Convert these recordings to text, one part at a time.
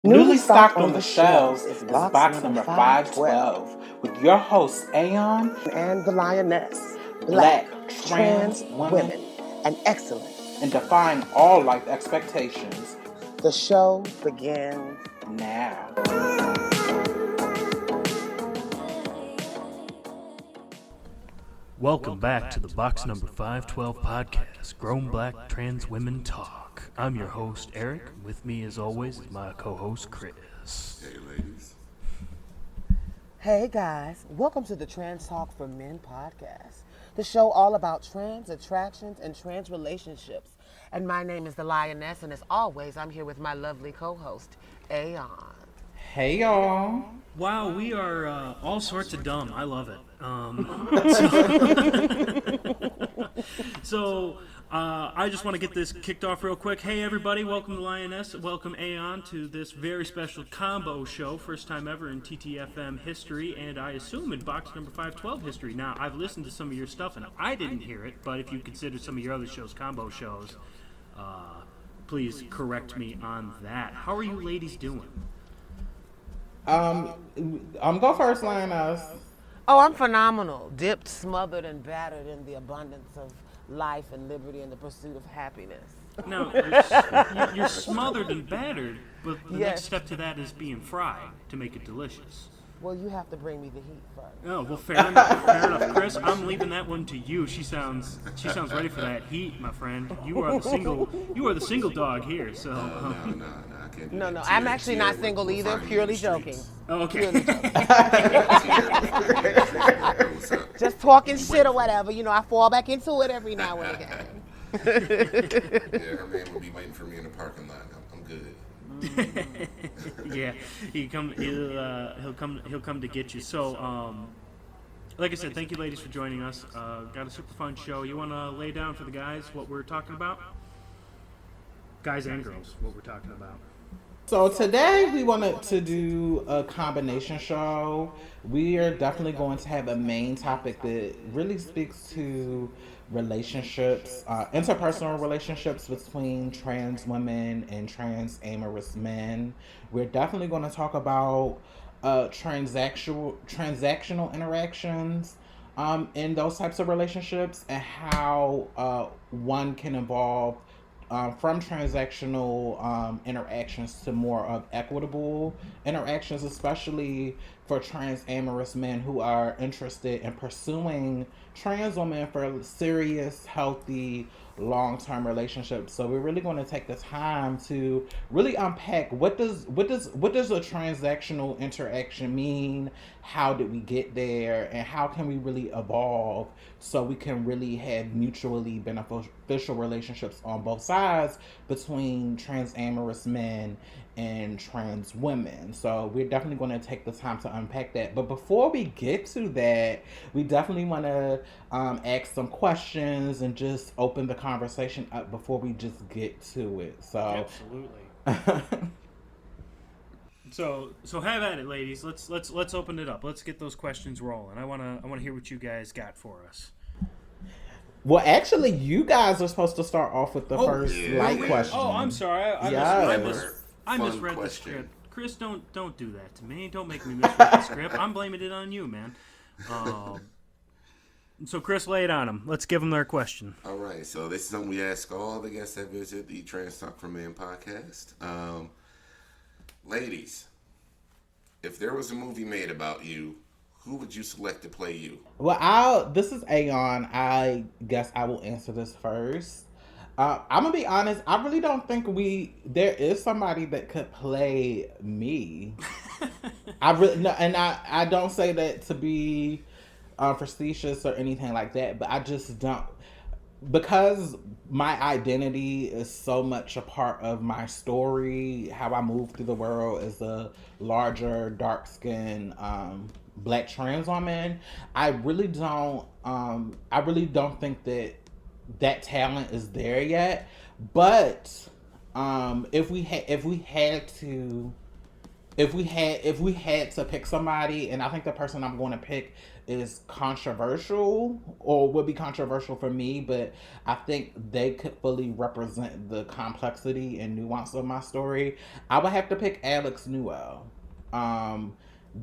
Newly stocked on the shelves is box number 512 with your hosts Aeon and the Lioness, Black, trans women, and excellent. and defying all life expectations. The show begins Now. Welcome back to the Box Number 512 podcast, Grown Black Trans Women Talk. I'm your host, Eric. With me, as always, is my co-host, Chris. Hey, ladies. Hey guys, welcome to the Trans Talk for Men podcast, the show all about trans attractions and trans relationships. And my name is the Lioness, and as always, I'm here with my lovely co-host, Aeon. Hey y'all. Wow, we are all sorts of dumb. I love it. I just want to get this kicked off real quick. Hey everybody, welcome to Lioness, welcome Aeon to this very special combo show, first time ever in TTFM history, and I assume in box number 512 history. Now, I've listened to some of your stuff and I didn't hear it, but if you consider some of your other shows combo shows, please correct me on that. How are you ladies doing? I'm go first, Lioness. Oh, I'm phenomenal. Dipped, smothered, and battered in the abundance of life and liberty and the pursuit of happiness. Now, you're smothered and battered, but the next step to that is being fried to make it delicious. Well, you have to bring me the heat first. Oh, well, fair enough. Chris, I'm leaving that one to you. She sounds ready for that heat, my friend. You are the single dog here, so. No, I can't do No, that. I'm actually not single either, purely joking. Oh, okay. What's up? Just talking shit or whatever. You know, I fall back into it every now and again. Yeah, her man will be waiting for me in the parking lot. I'm good. Yeah, he'll come to get you. So, like I said, thank you, ladies, for joining us. Got a super fun show. You want to lay down for the guys what we're talking about? Guys and girls, what we're talking about. So today we wanted to do a combination show. We are definitely going to have a main topic that really speaks to relationships, interpersonal relationships between trans women and trans-amorous men. We're definitely going to talk about transactional interactions in those types of relationships and how one can evolve from transactional interactions to more of equitable interactions, especially for trans-amorous men who are interested in pursuing trans women for serious, healthy, long-term relationships. So we're really going to take the time to really unpack what does a transactional interaction mean? How did we get there? And how can we really evolve so we can really have mutually beneficial relationships on both sides between trans-amorous men and trans women. So we're definitely going to take the time to unpack that. But before we get to that, we definitely want to ask some questions and just open the conversation up before we just get to it. So Absolutely. So have at it, ladies. Let's open it up. Let's get those questions rolling. I wanna hear what you guys got for us. Well, actually, you guys are supposed to start off with the first light question. Oh, I'm sorry. I misread the script. Chris, don't do that to me. Don't make me misread the script. I'm blaming it on you, man. So, Chris, lay it on them. Let's give them their question. All right, so this is something we ask all the guests that visit the Trans Talk for Men podcast. Ladies, if there was a movie made about you, who would you select to play you? Well, this is Aeon. I guess I will answer this first. I'm gonna be honest. I really don't think there is somebody that could play me. I don't say that to be facetious or anything like that, but I just don't, because my identity is so much a part of my story, how I move through the world as a larger, dark-skinned Black trans woman. I really don't think that talent is there yet. But if we had to if we had to pick somebody, and I think the person I'm going to pick is controversial or would be controversial for me, but I think they could fully represent the complexity and nuance of my story. I would have to pick Alex Newell. Um,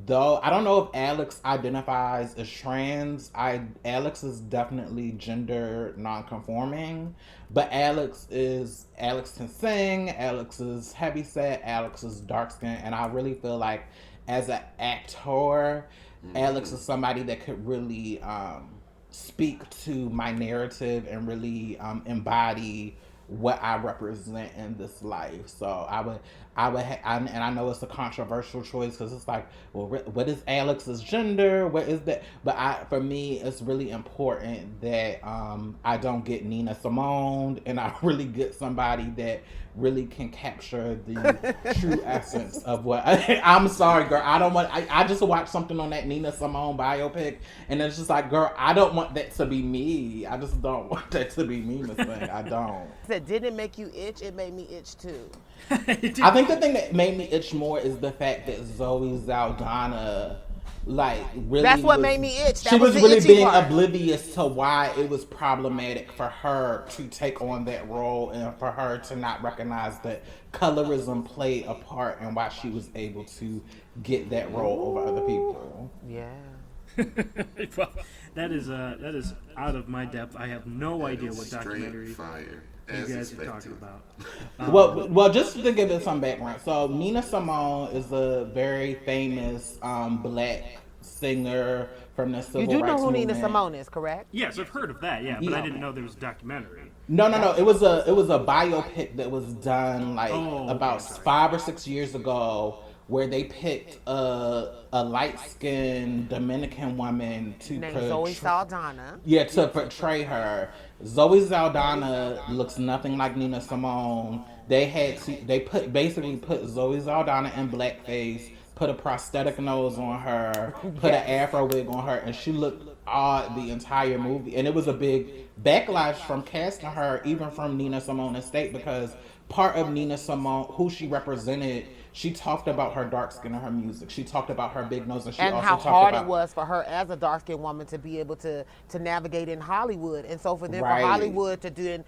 though I don't know if Alex identifies as trans. Alex is definitely gender non-conforming, but Alex can sing. Alex is heavyset. Alex is dark skinned, and I really feel like as an actor, Alex is somebody that could really speak to my narrative and really embody what I represent in this life. So and I know it's a controversial choice because it's like, well, what is Alex's gender? What is that? But for me, it's really important that I don't get Nina Simone, and I really get somebody that really can capture the true essence of what. I'm sorry, girl. I don't want. I just watched something on that Nina Simone biopic, and it's just like, girl, I don't want that to be me. I just don't want that to be me, Miss Thing. I don't. Said, didn't it make you itch? It made me itch too. I think the thing that made me itch more is the fact that Zoe Saldana, like, really. That's what made me itch. She was really being oblivious to why it was problematic for her to take on that role and for her to not recognize that colorism played a part in why she was able to get that role over other people. Yeah. Well, that is out of my depth. I have no idea what documentary fire, you guys are talking about. Well, just to give it some background. So Nina Simone is a very famous black singer from the civil rights movement. You do know who Nina Simone is, correct? Yes, I've heard of that. Yeah, but I didn't know there was a documentary. No. It was a biopic that was done about 5 or 6 years ago, where they picked a light-skinned Dominican woman to portray Zoe Saldana. Yeah, to portray her. Zoe Saldana looks nothing like Nina Simone. They put Zoe Saldana in blackface, put a prosthetic nose on her, put an afro wig on her, and she looked odd the entire movie. And it was a big backlash from casting her, even from Nina Simone estate, because part of Nina Simone, who she represented, she talked about her dark skin in her music. She talked about her big nose, and she also how talked hard about it was for her as a dark skinned woman to be able to navigate in Hollywood. And so for them, Right. for Hollywood to do,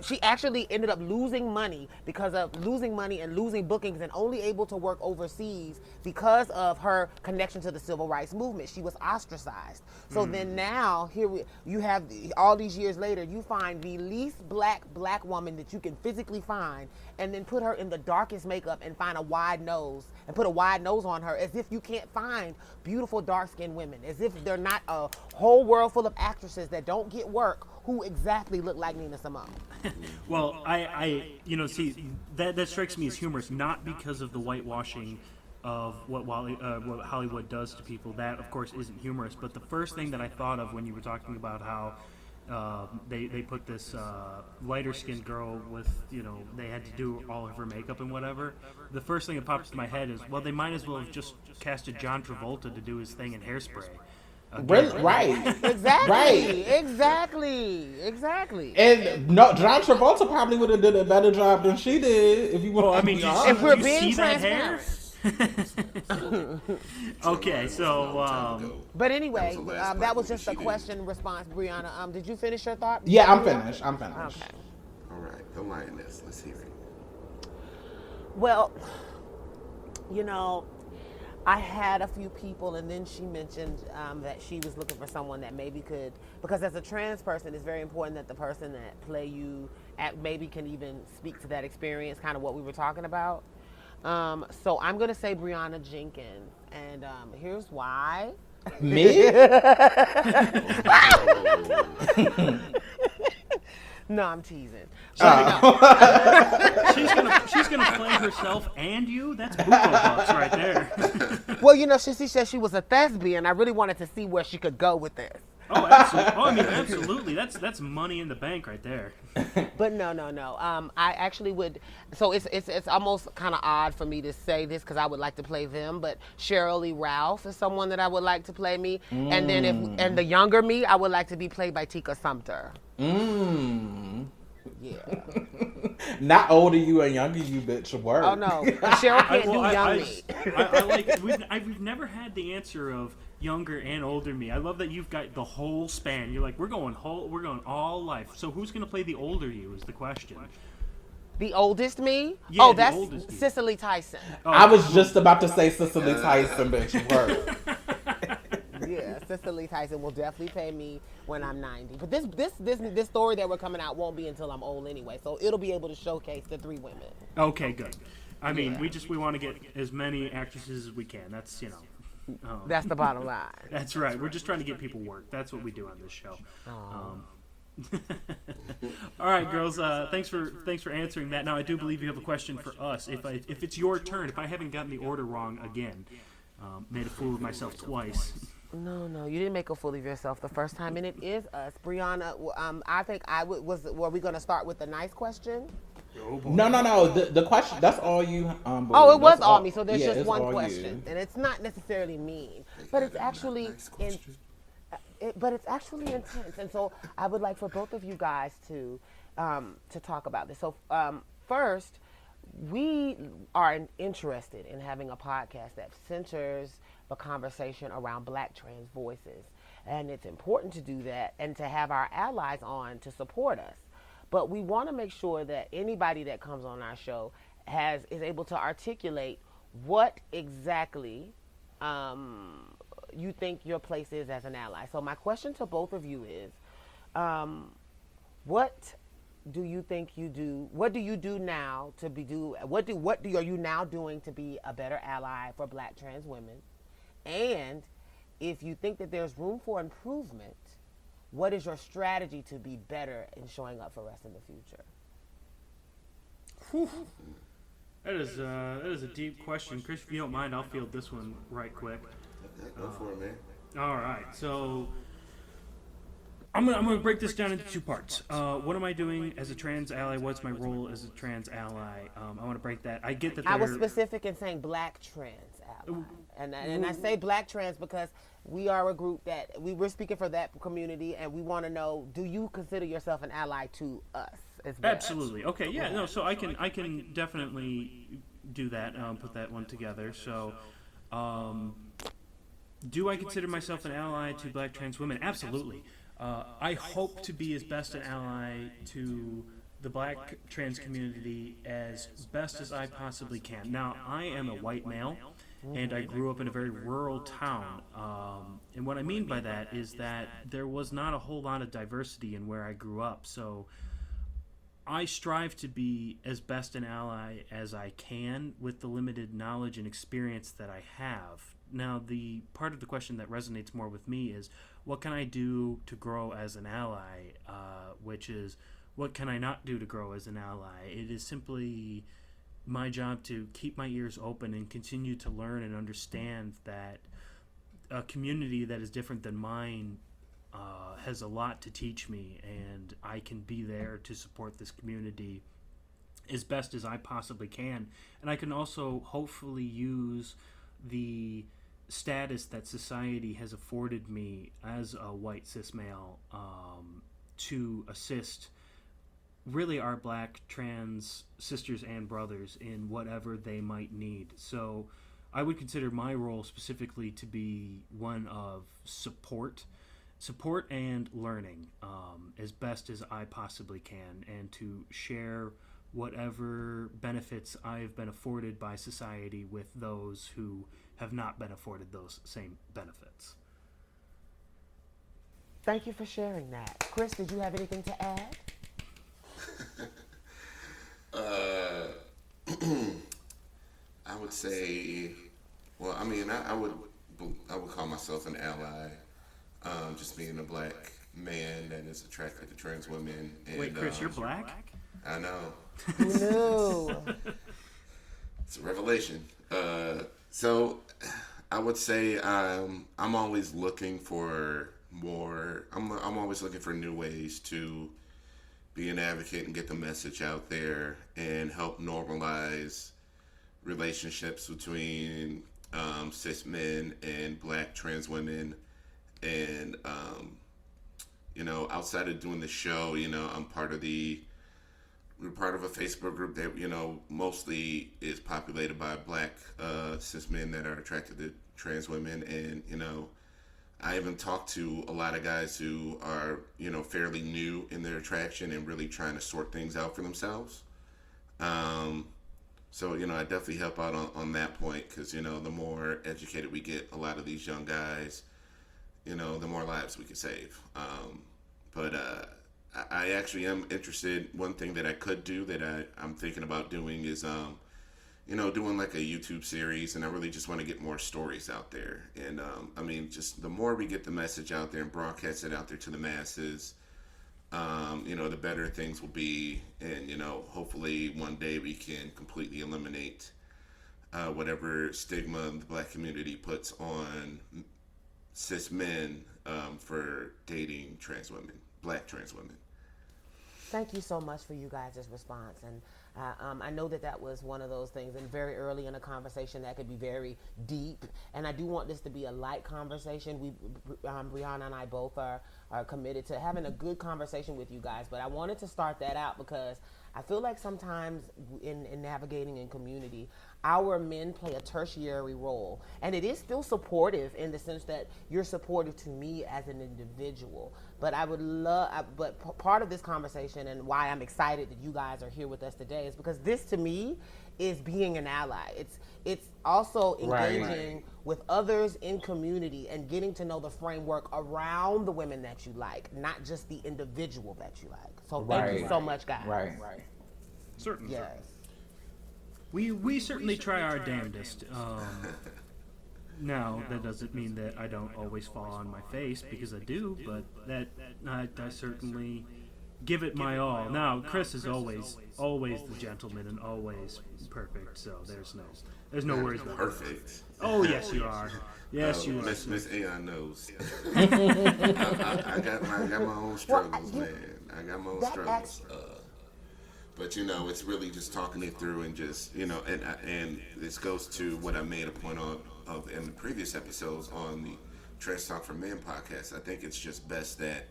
she actually ended up losing money because of losing money and losing bookings, and only able to work overseas because of her connection to the civil rights movement. She was ostracized. So then now you have all these years later, you find the least black woman that you can physically find, and then put her in the darkest makeup and find a wide nose and put a wide nose on her, as if you can't find beautiful dark-skinned women, as if they're not a whole world full of actresses that don't get work who exactly look like Nina Simone. Well, I see that strikes me as humorous, not because of the whitewashing of what Hollywood does to people. That, of course, isn't humorous. But the first thing that I thought of when you were talking about how they put this lighter-skinned girl with, they had to do all of her makeup and whatever, the first thing that pops to my head is, well, they might as well have just casted John Travolta to do his thing in Hairspray. Right. Exactly. Right. Exactly. And no, John Travolta probably would have did a better job than she did, if you want to be honest. If we're you being see that hair? transparent. Okay, so But anyway, that was just a question response, Brianna. Did you finish your thought? Yeah, I'm finished. Okay. All right, the Lioness. Let's hear it. Well, I had a few people, and then she mentioned that she was looking for someone that maybe could, because as a trans person, it's very important that the person that play you maybe can even speak to that experience, kind of what we were talking about. So I'm going to say Brianna Jenkins, and here's why. Me? No, I'm teasing. she's gonna play herself and you. That's Buko bucks right there. Well, she said she was a thespian. I really wanted to see where she could go with this. Oh, absolutely. Oh, I mean, absolutely. That's money in the bank right there. But no. I actually would. So it's almost kind of odd for me to say this because I would like to play them. But Cheryl Lee Ralph is someone that I would like to play me. And then and the younger me, I would like to be played by Tika Sumpter. Yeah. Not older you and younger you, bitch. Work. Oh no, Cheryl can't do young me. I like. We've never had the answer of younger and older me. I love that you've got the whole span. You're like, we're going all life. So who's gonna play the older you is the question. The oldest me? Yeah, Oh, the that's oldest you. Cicely Tyson. I was just about to say Cicely Tyson, bitch. Work. Yeah, Cicely Tyson will definitely pay me when I'm 90. But this story that we're coming out won't be until I'm old anyway, so it'll be able to showcase the 3 women. Okay, good. I mean, Yeah. we want to get as many actresses as we can. That's That's the bottom line. that's right. We're just trying to get people work. That's what we do on this show. All right, girls. Thanks for answering that. Now, I do believe you have a question for us. If it's your turn, if I haven't gotten the order wrong again, made a fool of myself twice. No, you didn't make a fool of yourself the first time, and it is us, Brianna. I think were we going to start with the nice question? No. The question, that's all you. Oh, it was that's all me, so there's yeah, just it's one all question, you. and it's not necessarily mean, but it's actually but it's actually intense, and so I would like for both of you guys to talk about this. So first, we are interested in having a podcast that centers the conversation around Black trans voices, and it's important to do that and to have our allies on to support us. But we want to make sure that anybody that comes on our show is able to articulate what exactly you think your place is as an ally. So my question to both of you is, what do you think you do? What do you do now to are you now doing to be a better ally for Black trans women? And if you think that there's room for improvement, what is your strategy to be better in showing up for us in the future? That is a deep question, Chris. If you don't mind, I'll field this one right quick. Go for it, man. All right, so I'm gonna break this down into 2 parts. What am I doing as a trans ally? What's my role as a trans ally? I want to break that. I get that I was specific in saying Black trans ally. And I say Black trans because we are a group that we're speaking for that community, and we want to know, do you consider yourself an ally to us as well? Absolutely. Okay. Yeah. No. So I can definitely do that. Put that one together. So, do I consider myself an ally to Black trans women? Absolutely. I hope to be as best an ally to the Black trans community as best as I possibly can. Now, I am a white male, and I grew up in a very rural town. And what I mean by that is that there was not a whole lot of diversity in where I grew up. So I strive to be as best an ally as I can with the limited knowledge and experience that I have. Now, the part of the question that resonates more with me is, what can I do to grow as an ally? Which is, what can I not do to grow as an ally? It is simply my job to keep my ears open and continue to learn and understand that a community that is different than mine has a lot to teach me, and I can be there to support this community as best as I possibly can. And I can also hopefully use the status that society has afforded me as a white cis male to assist really our Black trans sisters and brothers in whatever they might need. So I would consider my role specifically to be one of support and learning as best as I possibly can, and to share whatever benefits I've been afforded by society with those who have not been afforded those same benefits. Thank you for sharing that. Chris, did you have anything to add? I would say, well, I mean, I would call myself an ally. Just being a Black man that is attracted to trans women. And, Wait, Chris, you're Black? I know. Who knew? It's a revelation. So I would say I'm always looking for more. I'm always looking for new ways to be an advocate and get the message out there and help normalize relationships between cis men and Black trans women. And outside of doing the show, I'm part of the we're part of a Facebook group that mostly is populated by black cis men that are attracted to trans women, and I even talked to a lot of guys who are fairly new in their attraction and really trying to sort things out for themselves. So I definitely help out on that point, because the more educated we get a lot of these young guys, the more lives we can save. But I actually am interested. One thing that I could do that I'm thinking about doing is, doing like a YouTube series, and I really just want to get more stories out there. And just the more we get the message out there and broadcast it out there to the masses, the better things will be. And hopefully one day we can completely eliminate whatever stigma the black community puts on cis men for dating trans women, black trans women. Thank you so much for you guys' response. And I know that was one of those things, and very early in a conversation that could be very deep. And I do want this to be a light conversation. Brianna and I both are committed to having a good conversation with you guys. But I wanted to start that out because I feel like sometimes in navigating in community, our men play a tertiary role. And it is still supportive in the sense that you're supportive to me as an individual. But but part of this conversation and why I'm excited that you guys are here with us today is because this to me is being an ally. It's also engaging with others in community and getting to know the framework around the women that you like, not just the individual that you like. So thank you so much, guys. Right. Certainly. Yes. We certainly try our damnedest. Now, that doesn't mean that I don't always fall on my face, because I do, but that I certainly give it my all. Now, Chris is always the gentleman and always perfect, so there's no worries about that. Perfect. Oh, yes, you are. Yes, you are. Miss Aeon knows. I got my own struggles, man. I got my own struggles. But it's really just talking it through and just and this goes to what I made a point of in the previous episodes on the Trans Talk for Men podcast. I think it's just best that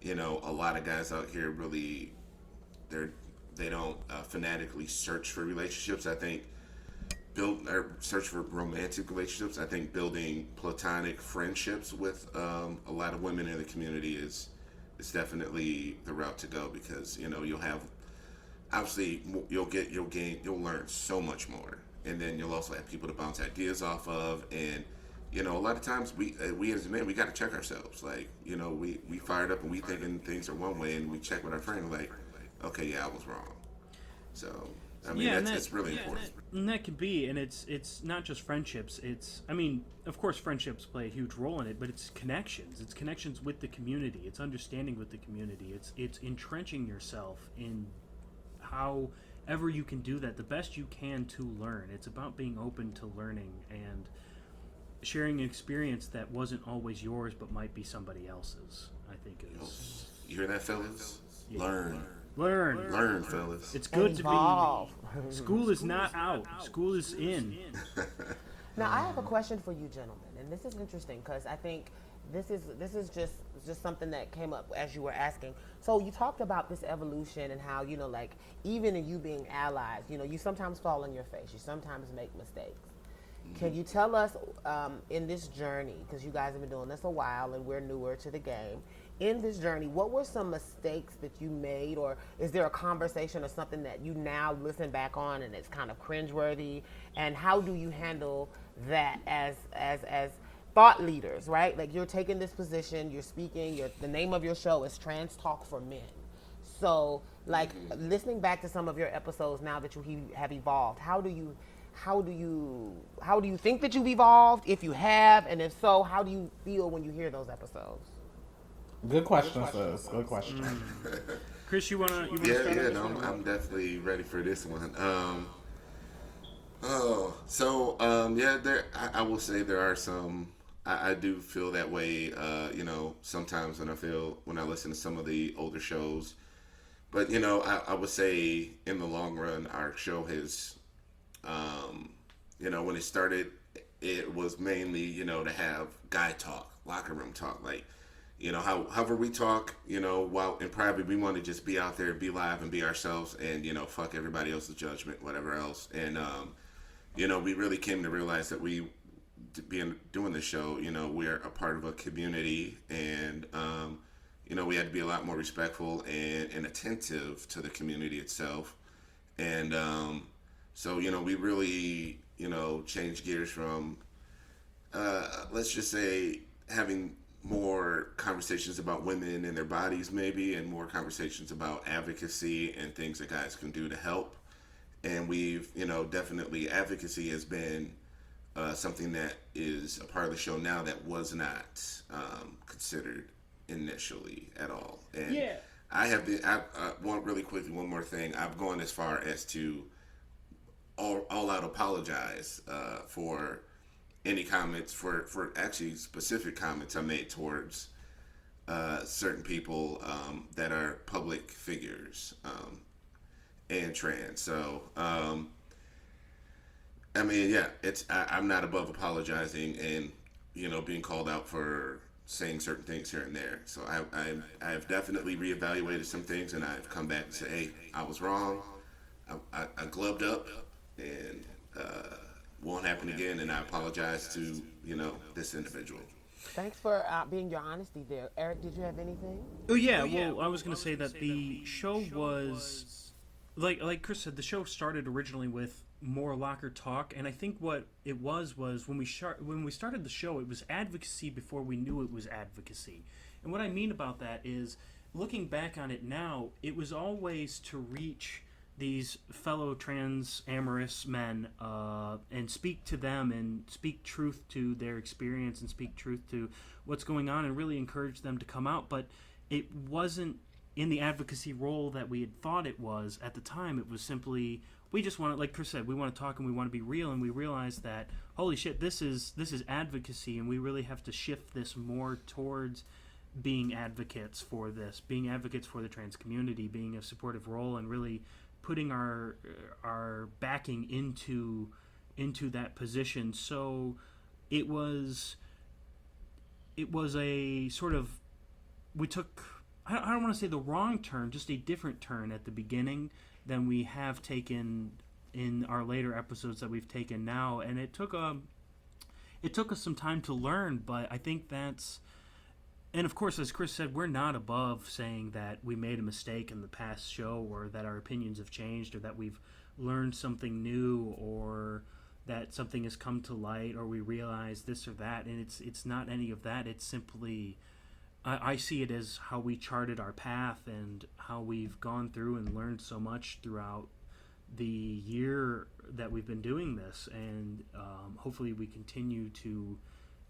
a lot of guys out here really they don't fanatically search for relationships. I think search for romantic relationships. I think building platonic friendships with a lot of women in the community is definitely the route to go, because you'll have, obviously you'll learn so much more, and then you'll also have people to bounce ideas off of. And a lot of times we as men, we got to check ourselves. Like we fired up and we thinking things are one way, and we check with our friend like, okay, yeah, I was wrong. So that's really important. And that can be, and it's not just friendships. Of course, friendships play a huge role in it, but it's connections. It's connections with the community. It's understanding with the community. It's entrenching yourself in however you can do that the best you can to learn. It's about being open to learning and sharing an experience that wasn't always yours but might be somebody else's. I think is. You hear that, fellas? Yeah. Learn, fellas. It's good Evolve. to be. School is not out. School is in. Now I have a question for you, gentlemen, and this is interesting because I think this is just something that came up as you were asking. So you talked about this evolution and how like even in you being allies, you sometimes fall on your face, you sometimes make mistakes. Can you tell us in this journey, because you guys have been doing this a while and we're newer to the game, in this journey, what were some mistakes that you made, or is there a conversation or something that you now listen back on and it's kind of cringeworthy, and how do you handle that as thought leaders, right? Like you're taking this position, you're speaking, the name of your show is Trans Talk for Men. So like listening back to some of your episodes now that you have evolved, how do you think that you've evolved, if you have, and if so, how do you feel when you hear those episodes? Good question, sis. Good question. Chris, you wanna Yeah, no, I'm definitely ready for this one. I will say there are some. I do feel that way. Sometimes when I listen to some of the older shows, but I would say in the long run, our show has, when it started, it was mainly to have guy talk, locker room talk, like. however we talk, while in private, we want to just be out there, be live, and be ourselves, and fuck everybody else's judgment, whatever else. And we really came to realize that doing this show, we're a part of a community, and we had to be a lot more respectful and attentive to the community itself. And so we really changed gears from let's just say having more conversations about women and their bodies, maybe, and more conversations about advocacy and things that guys can do to help. And we've definitely, advocacy has been something that is a part of the show now that was not considered initially at all. And Yeah. I want really quickly one more thing. I've gone as far as to all out apologize for any comments, for actually specific comments I made towards certain people that are public figures and trans. So I'm not above apologizing and being called out for saying certain things here and there. So I've definitely reevaluated some things, and I've come back and said, hey, I was wrong. I gloved up, and won't happen again. And I apologize to this individual. Thanks for being your honesty there. Eric, did you have anything? Oh yeah, well, I was going to say that the show was like Chris said, the show started originally with more locker talk, and I think what it was when we started the show, it was advocacy before we knew it was advocacy. And what I mean about that is, looking back on it now, it was always to reach these fellow trans-amorous men and speak to them and speak truth to their experience and speak truth to what's going on and really encourage them to come out. But it wasn't in the advocacy role that we had thought it was at the time. It was simply, we just want to, like Chris said, we want to talk and we want to be real, and we realized that, holy shit, this is advocacy, and we really have to shift this more towards being advocates for this, being advocates for the trans community, being a supportive role, and really putting our backing into that position. So it was a sort of, we took, I don't want to say the wrong turn, just a different turn at the beginning than we have taken in our later episodes that we've taken now, and it took us some time to learn. But I think that's, and of course, as Chris said, we're not above saying that we made a mistake in the past show, or that our opinions have changed, or that we've learned something new, or that something has come to light, or we realize this or that. And it's not any of that. It's simply, I see it as how we charted our path and how we've gone through and learned so much throughout the year that we've been doing this. And hopefully we continue to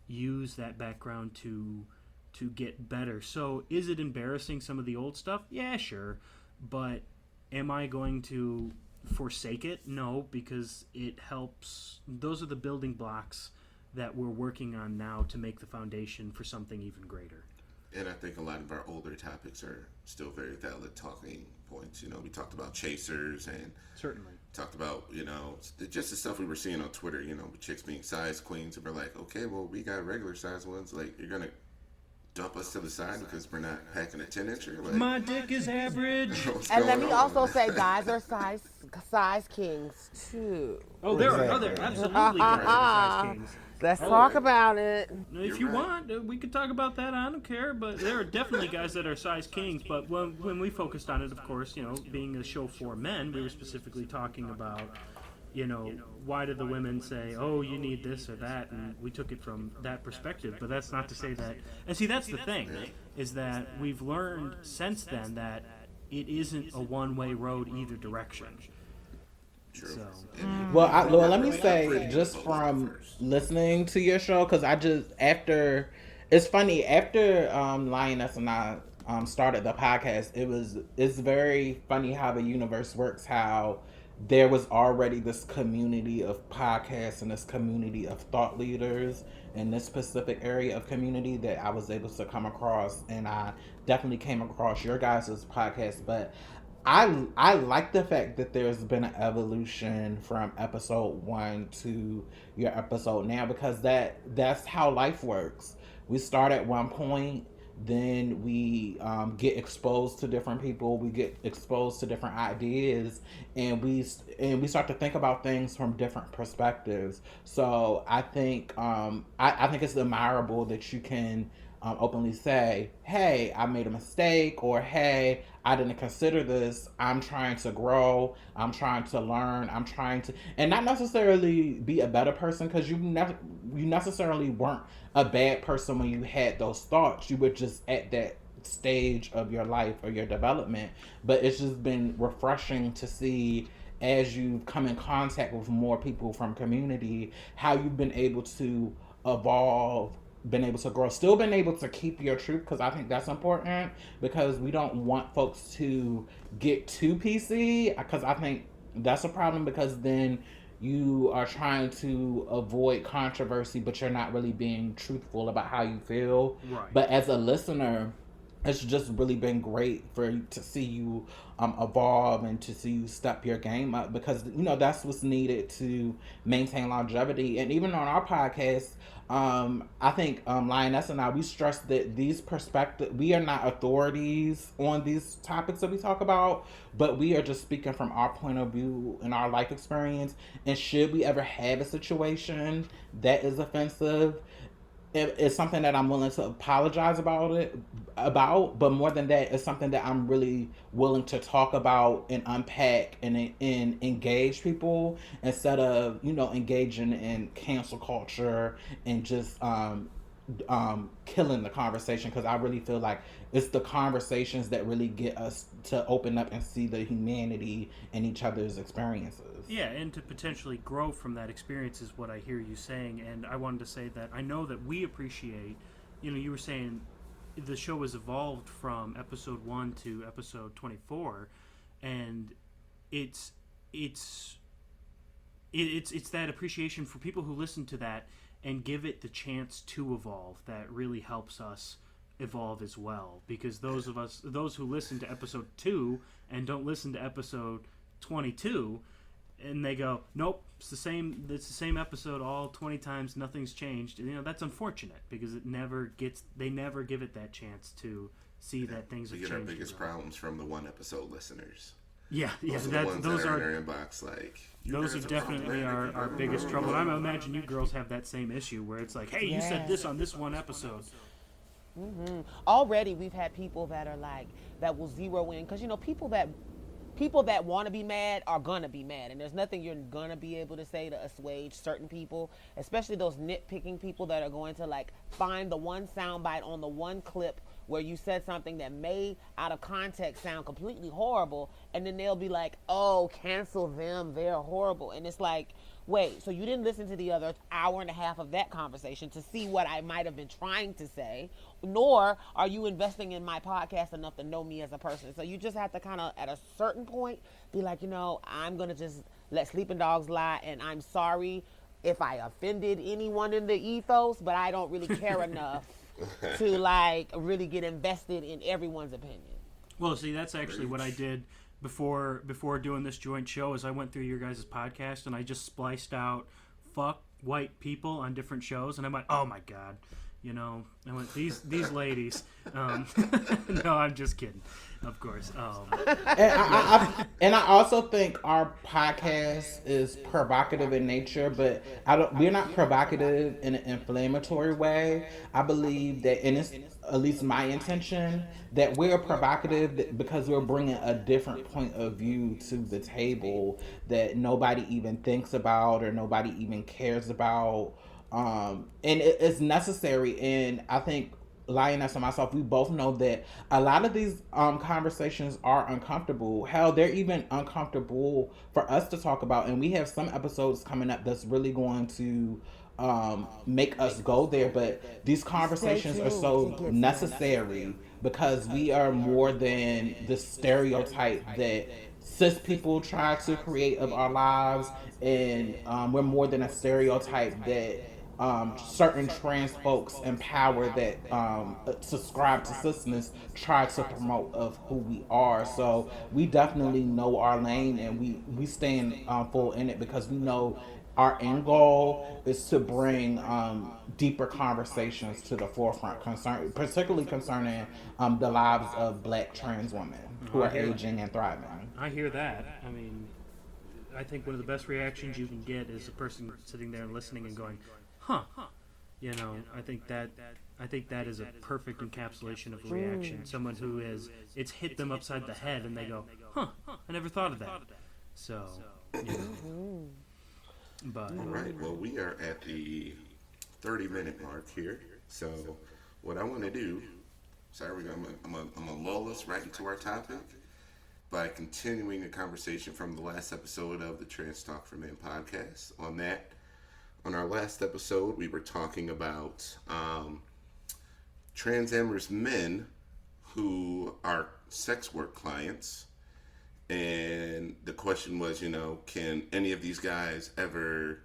use that background to get better. So is it embarrassing, some of the old stuff? Yeah, sure. But am I going to forsake it? No, because it helps. Those are the building blocks that we're working on now to make the foundation for something even greater. And I think a lot of our older topics are still very valid talking points. We talked about chasers, and Certainly talked about, just the stuff we were seeing on Twitter, chicks being size queens, and we're like, okay, well, we got regular size ones. Like, you're going to dump us to the side because we're not packing a 10-incher? Like, my dick is average. And let me also say, guys are size kings too. Oh, there are other, absolutely guys that are size kings. Let's talk about it. If you want, we could talk about that. I don't care. But there are definitely guys that are size kings. But when we focused on it, of course, being a show for men, we were specifically talking about, why did the women say, oh, you need this or that? And we took it from that perspective. But that's not to say that. And see, that's the thing, is that we've learned since then that it isn't a one-way road either direction. True. So. Well, let me say, just from listening to your show, because it's funny, after Lioness and I started the podcast, it's very funny how the universe works, how there was already this community of podcasts and this community of thought leaders in this specific area of community that I was able to come across, and I definitely came across your guys' podcast. But I like the fact that there's been an evolution from episode 1 to your episode now, because that's how life works. We start at one point, then we get exposed to different people, we get exposed to different ideas, and we start to think about things from different perspectives. So I think I think it's admirable that you can openly say, hey, I made a mistake, or hey, I didn't consider this. I'm trying to grow. I'm trying to learn. I'm trying to, and not necessarily be a better person, because you necessarily weren't a bad person when you had those thoughts. You were just at that stage of your life or your development. But it's just been refreshing to see, as you come in contact with more people from community, how you've been able to evolve, been able to grow, still been able to keep your truth, because I think that's important, because we don't want folks to get too PC, because I think that's a problem, because then you are trying to avoid controversy, but you're not really being truthful about how you feel. Right. But as a listener, it's just really been great to see you evolve, and to see you step your game up, because that's what's needed to maintain longevity. And even on our podcast, I think Lioness and I, we stress that these perspectives, we are not authorities on these topics that we talk about, but we are just speaking from our point of view and our life experience. And should we ever have a situation that is offensive, it's something that I'm willing to apologize about, but more than that, it's something that I'm really willing to talk about and unpack, and engage people, instead of engaging in cancel culture and just killing the conversation, because I really feel like it's the conversations that really get us to open up and see the humanity in each other's experiences. Yeah, and to potentially grow from that experience is what I hear you saying. And I wanted to say that I know that we appreciate, you were saying the show has evolved from episode 1 to episode 24, and it's that appreciation for people who listen to that and give it the chance to evolve that really helps us evolve as well. Because those who listen to episode 2 and don't listen to episode 22, and they go, nope, it's the same episode all 20 times, nothing's changed. And, that's unfortunate, because they never give it that chance to see that things have changed. We get our biggest problems from the one episode listeners. Yeah, those are the ones that are in our inbox. Like, those are definitely our biggest trouble. And I imagine you girls have that same issue where it's like, hey, you said this on this one episode. Mm-hmm. Already, we've had people that are like, that will zero in, because people that want to be mad are gonna be mad, and there's nothing you're gonna be able to say to assuage certain people, especially those nitpicking people that are going to like find the one soundbite on the one clip where you said something that may out of context sound completely horrible, and then they'll be like, oh, cancel them, they're horrible. And it's like, wait, so you didn't listen to the other hour and a half of that conversation to see what I might have been trying to say, nor are you investing in my podcast enough to know me as a person. So you just have to kind of, at a certain point, be like, I'm going to just let sleeping dogs lie, and I'm sorry if I offended anyone in the ethos, but I don't really care enough to like really get invested in everyone's opinion. Well, see, that's actually what I did before doing this joint show. Is I went through your guys' podcast and I just spliced out fuck white people on different shows, and I went, oh my god, I went, these ladies. No, I'm just kidding, of course. And I also think our podcast is provocative in nature, but we're not provocative in an inflammatory way. I believe that, and it's at least my intention, that we're provocative because we're bringing a different point of view to the table that nobody even thinks about or nobody even cares about. And it's necessary. And I think Lioness and myself, we both know that a lot of these conversations are uncomfortable. Hell, they're even uncomfortable for us to talk about. And we have some episodes coming up that's really going to make us go there. But these conversations are so necessary, because we are more than the stereotype that cis people try to create of our lives. And we're more than a stereotype that certain trans folks in power that subscribe to cisness try to promote of who we are. So we definitely know our lane, and we stand full in it, because we know our end goal is to bring deeper conversations to the forefront, particularly concerning the lives of Black trans women who I are hear, aging and thriving. I hear that. I mean, I think one of the best reactions you can get is a person sitting there and listening and going, "Huh." You know, I think that is a perfect encapsulation of a reaction. Someone who is it's hit them upside the head and they go, "Huh, I never thought of that." So, you know. But All right. Well, we are at the 30-minute mark here. So, what I want to do, sorry, I'm gonna lull us right into our topic by continuing the conversation from the last episode of the Trans Talk for Men podcast. On our last episode, we were talking about trans-amorous men who are sex work clients. And the question was, can any of these guys ever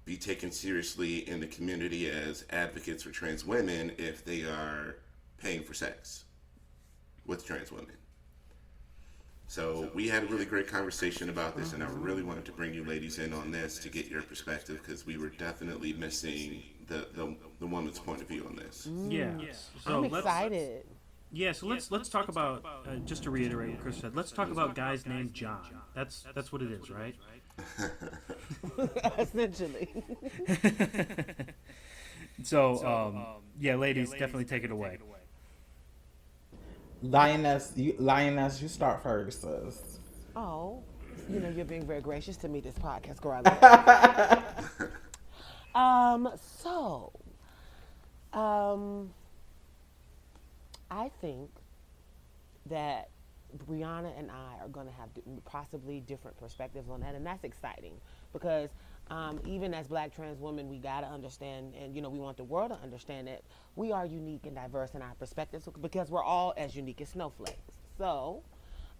be taken seriously in the community as advocates for trans women if they are paying for sex with trans women? So we had a really great conversation about this, and I really wanted to bring you ladies in on this to get your perspective, because we were definitely missing the woman's point of view on this. yeah. I'm excited. Yeah, so let's talk about just to reiterate what Chris said. Let's talk about guys named John. That's what it is, right? Essentially. So, yeah, ladies, definitely take it away. Lioness, you start first, sis. Oh, you're being very gracious to me this podcast, girl. So, I think that Brianna and I are going to have possibly different perspectives on that, and that's exciting because even as Black trans women, we got to understand, and we want the world to understand that we are unique and diverse in our perspectives because we're all as unique as snowflakes. So,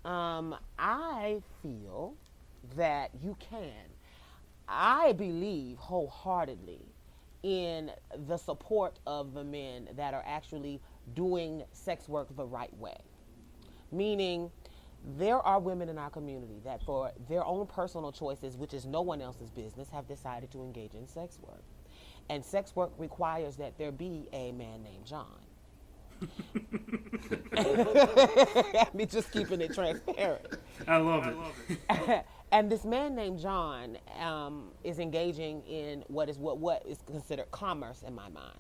I feel that you can. I believe wholeheartedly in the support of the men that are actually doing sex work the right way. Meaning, there are women in our community that for their own personal choices, which is no one else's business, have decided to engage in sex work. And sex work requires that there be a man named John. Me just keeping it transparent. I love it. And this man named John is engaging in what is considered commerce in my mind.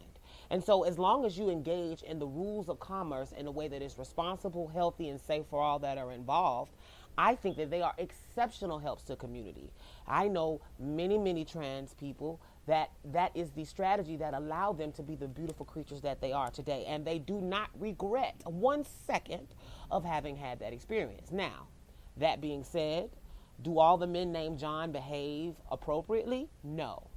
And so as long as you engage in the rules of commerce in a way that is responsible, healthy, and safe for all that are involved, I think that they are exceptional helps to community. I know many, many trans people that is the strategy that allowed them to be the beautiful creatures that they are today. And they do not regret 1 second of having had that experience. Now, that being said, do all the men named John behave appropriately? No.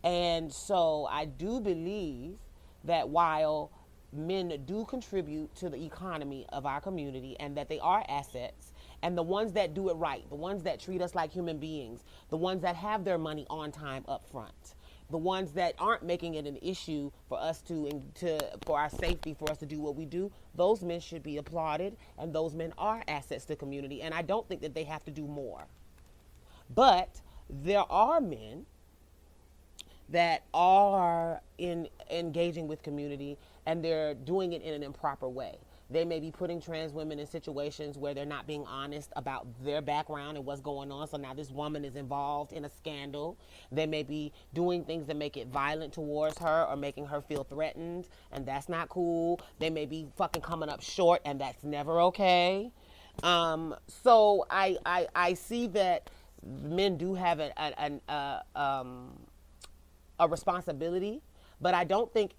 And so I do believe that while men do contribute to the economy of our community and that they are assets, and the ones that do it right, the ones that treat us like human beings, the ones that have their money on time up front, the ones that aren't making it an issue for us for our safety, for us to do what we do, those men should be applauded, and those men are assets to community, and I don't think that they have to do more. But there are men that are engaging with community and they're doing it in an improper way. They may be putting trans women in situations where they're not being honest about their background and what's going on. So now this woman is involved in a scandal. They may be doing things that make it violent towards her or making her feel threatened, and that's not cool. They may be fucking coming up short, and that's never okay. So I see that men do have a responsibility, but I don't think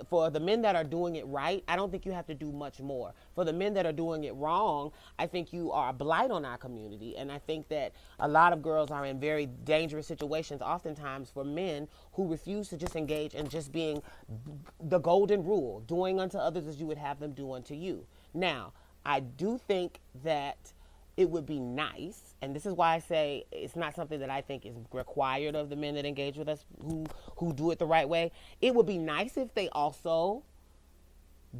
for the men that are doing it right, I don't think you have to do much more. For the men that are doing it wrong, I think you are a blight on our community, and I think that a lot of girls are in very dangerous situations, oftentimes for men who refuse to just engage in just being the golden rule, doing unto others as you would have them do unto you. Now, I do think that it would be nice, and this is why I say it's not something that I think is required of the men that engage with us who do it the right way. It would be nice if they also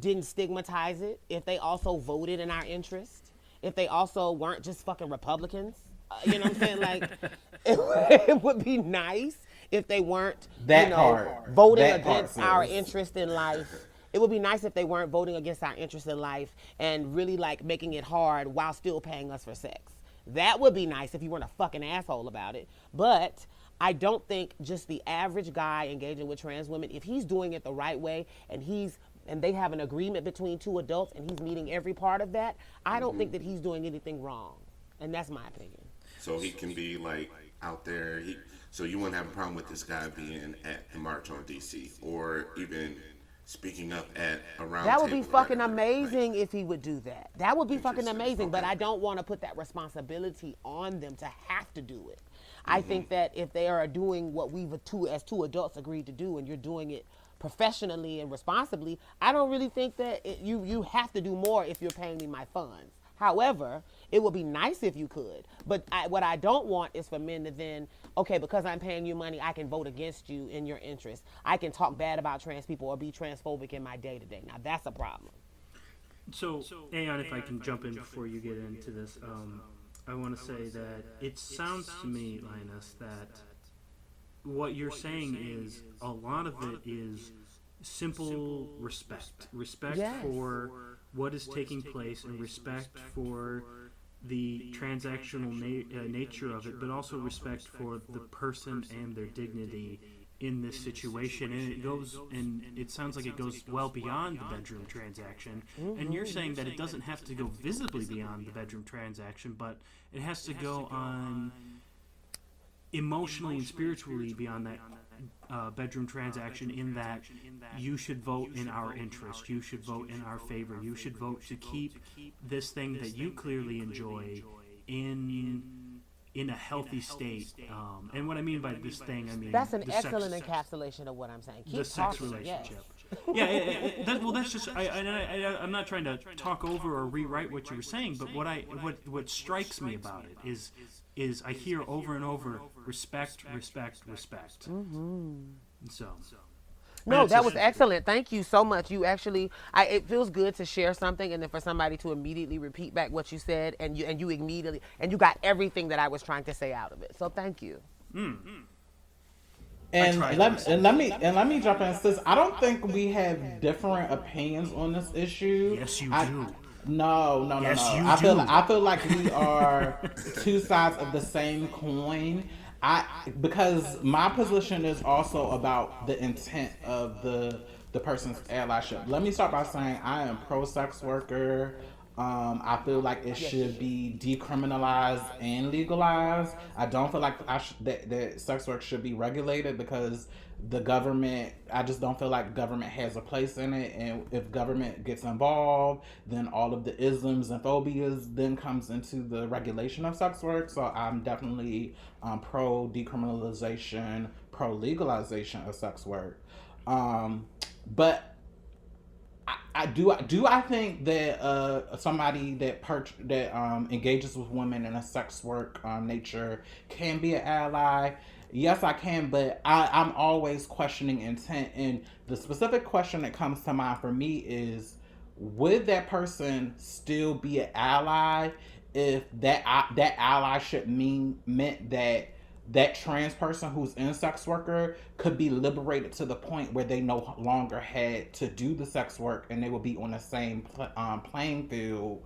didn't stigmatize it, if they also voted in our interest, if they also weren't just fucking Republicans. You know what I'm saying? Like, it would be nice if they weren't, That part. voting That part, against our sis. interest in life. It would be nice if they weren't voting against our interest in life and really like making it hard while still paying us for sex. That would be nice if you weren't a fucking asshole about it. But I don't think just the average guy engaging with trans women, if he's doing it the right way and they have an agreement between two adults and he's meeting every part of that, I don't think that he's doing anything wrong. And that's my opinion. So he can be like out there. So you wouldn't have a problem with this guy being at the March on DC or even speaking up at a round That would be table or fucking whatever. amazing if he would do that. That would be fucking Interesting. amazing, but Okay. I don't want to put that responsibility on them to have to do it. I think that if they are doing what we've as two adults agreed to do and you're doing it professionally and responsibly, I don't really think that you have to do more if you're paying me my funds. However, it would be nice if you could. But what I don't want is for men to then, okay, because I'm paying you money, I can vote against you in your interest. I can talk bad about trans people or be transphobic in my day-to-day. Now, that's a problem. So, Aeon, if I can jump in before you get into this, I want to say that it sounds to me, Lioness, that what you're saying is a lot of it is simple respect. Respect Yes. for what is taking place and respect for the transactional nature of it, but also respect for the person and their dignity in this situation. And it sounds like it goes well beyond the bedroom transaction. And you're saying that it doesn't have to go visibly beyond the bedroom transaction, but it has to go on emotionally and spiritually beyond that bedroom transaction, in that you should vote in our interest, you should vote in our favor, you should vote to keep this thing that you clearly enjoy in a healthy state. And what I mean by this thing, I mean That's an the excellent sex, encapsulation of what I'm saying. Keep the sex talking. relationship. Yes. Yeah, that's just. I'm not trying to talk over or rewrite what you were saying, but what strikes me about it is I hear over and over respect. Mm-hmm. So. No, that was excellent. Thank you so much. You actually, it feels good to share something and then for somebody to immediately repeat back what you said, and you immediately, and you got everything that I was trying to say out of it. So thank you. And let me jump in, sis. I don't think we have different opinions on this issue. Yes, you do. No. Yes, you I feel like we are two sides of the same coin. Because my position is also about the intent of the person's allyship. Let me start by saying I am pro sex worker. I feel like it should be decriminalized and legalized. I don't feel like that sex work should be regulated because the government, I just don't feel like government has a place in it. And if government gets involved, then all of the isms and phobias then comes into the regulation of sex work. So I'm definitely pro decriminalization, pro legalization of sex work. But I think that somebody that engages with women in a sex work nature can be an ally. Yes, I can, but I'm always questioning intent. And the specific question that comes to mind for me is, would that person still be an ally if that allyship meant that trans person who's in sex worker could be liberated to the point where they no longer had to do the sex work and they would be on the same playing field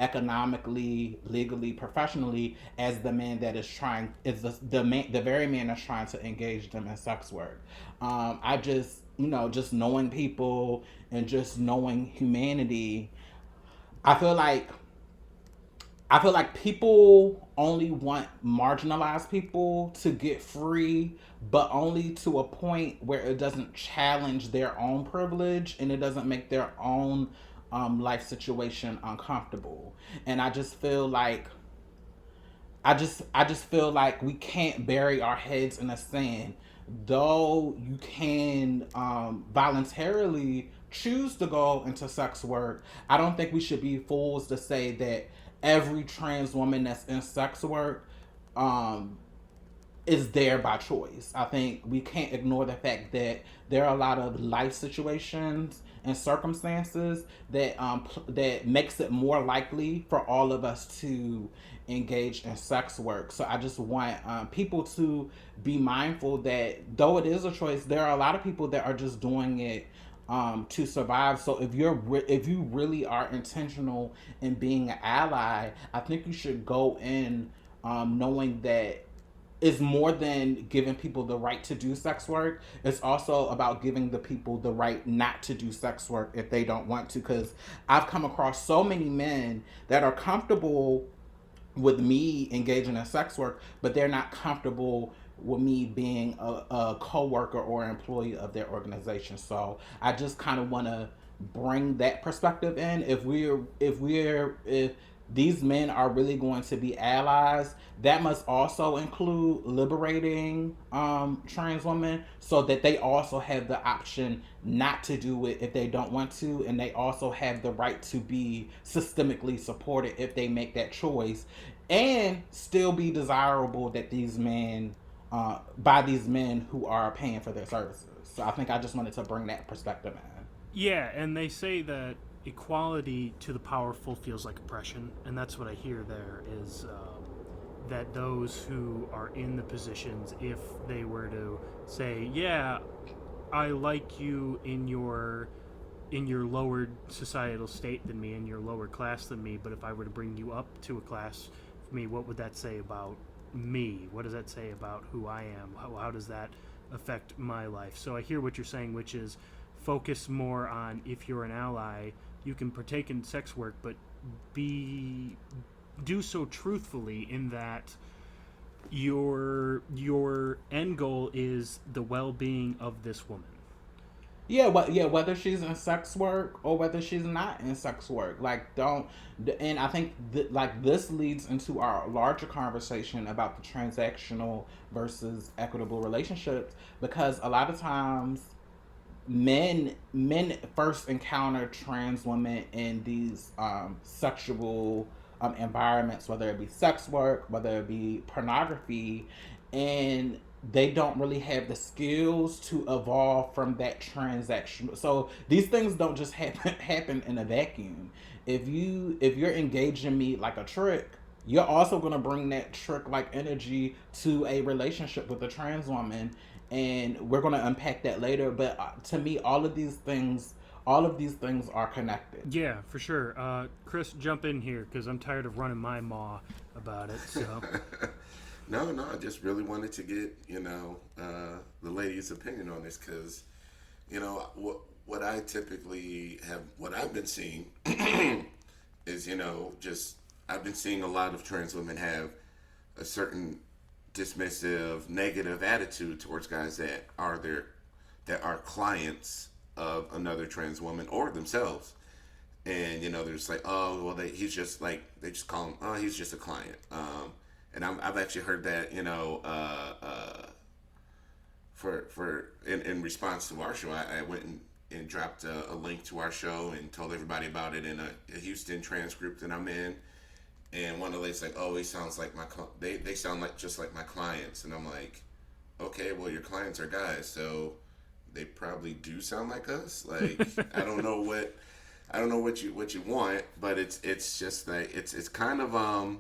economically, legally, professionally as the man that is trying is the very man that's trying to engage them in sex work. I just just knowing people and just knowing humanity, I feel like people only want marginalized people to get free, but only to a point where it doesn't challenge their own privilege and it doesn't make their own life situation uncomfortable. And I just feel like we can't bury our heads in the sand. Though you can voluntarily choose to go into sex work, I don't think we should be fools to say that every trans woman that's in sex work is there by choice. I think we can't ignore the fact that there are a lot of life situations and circumstances that that makes it more likely for all of us to engage in sex work. So I just want people to be mindful that though it is a choice, there are a lot of people that are just doing it to survive. So if you really are intentional in being an ally, I think you should go in knowing that is more than giving people the right to do sex work. It's also about giving the people the right not to do sex work if they don't want to. Because I've come across so many men that are comfortable with me engaging in sex work, but they're not comfortable with me being a co-worker or employee of their organization. So I just kind of want to bring that perspective in. If these men are really going to be allies, that must also include liberating trans women so that they also have the option not to do it if they don't want to, and they also have the right to be systemically supported if they make that choice, and still be desirable that these men by these men who are paying for their services. So I think I just wanted to bring that perspective in. Yeah, and they say that equality to the powerful feels like oppression, and that's what I hear there is that those who are in the positions, if they were to say, yeah, I like you in your lower societal state than me, in your lower class than me, but if I were to bring you up to a class for me, what would that say about me? What does that say about who I am? How does that affect my life? So I hear what you're saying, which is focus more on, if you're an ally, you can partake in sex work, but do so truthfully, in that your end goal is the well-being of this woman. Whether she's in sex work or whether she's not in sex work, and I think this leads into our larger conversation about the transactional versus equitable relationships, because a lot of times men first encounter trans women in these sexual environments, whether it be sex work, whether it be pornography, and they don't really have the skills to evolve from that transaction. So these things don't just happen in a vacuum. If you're engaging me like a trick, you're also going to bring that trick like energy to a relationship with a trans woman, and we're going to unpack that later. But to me, all of these things are connected. Yeah, for sure. Chris, jump in here, because I'm tired of running my maw about it. So. No, I just really wanted to get, the ladies' opinion on this, because, what I typically what I've been seeing is, I've been seeing a lot of trans women have a certain dismissive, negative attitude towards guys that are clients of another trans woman or themselves. And, they're just like, oh, well, he's just like, they just call him, oh, he's just a client. And I've actually heard that, in response to our show, I went and dropped a link to our show and told everybody about it in a Houston trans group that I'm in. And one of the ladies like, oh, he sounds like they sound like just like my clients. And I'm like, okay, well, your clients are guys, so they probably do sound like us. Like, I don't know what you want, but it's just like it's kind of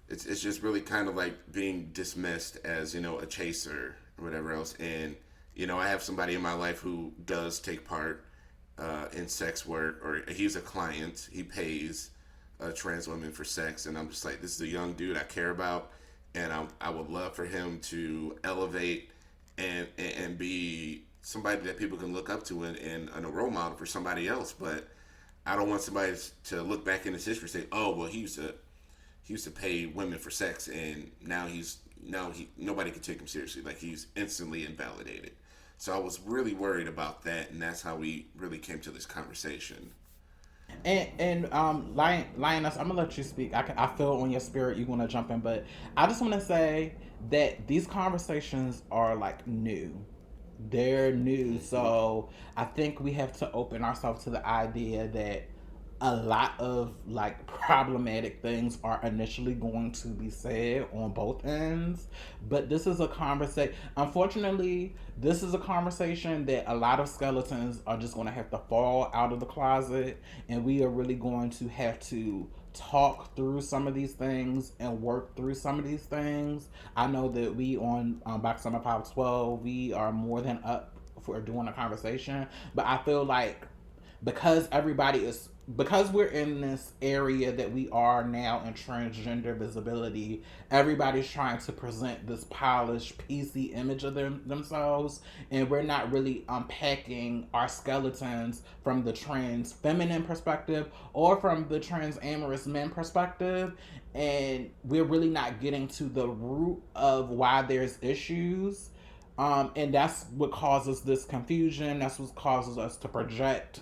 it's just really kind of like being dismissed as, a chaser or whatever else. And, I have somebody in my life who does take part in sex work, or he's a client. He pays trans women for sex. And I'm just like, this is a young dude I care about. And I would love for him to elevate and be somebody that people can look up to and a role model for somebody else. But I don't want somebody to look back in his history and say, oh, well, he used to pay women for sex, and now nobody can take him seriously. Like, he's instantly invalidated. So I was really worried about that, and that's how we really came to this conversation. And Lioness, I'm gonna let you speak. I feel on your spirit you want to jump in, but I just want to say that these conversations are like new. They're new, so I think we have to open ourselves to the idea that a lot of like problematic things are initially going to be said on both ends, but this is a conversation, unfortunately this is a conversation that a lot of skeletons are just going to have to fall out of the closet, and we are really going to have to talk through some of these things and work through some of these things. I know that we on Box Summer 512, we are more than up for doing a conversation, but I feel like because everybody is, because we're in this area that we are now in transgender visibility, everybody's trying to present this polished PC image of themselves, and we're not really unpacking our skeletons from the trans feminine perspective or from the trans-amorous men perspective, and we're really not getting to the root of why there's issues. And that's what causes this confusion. That's what causes us to project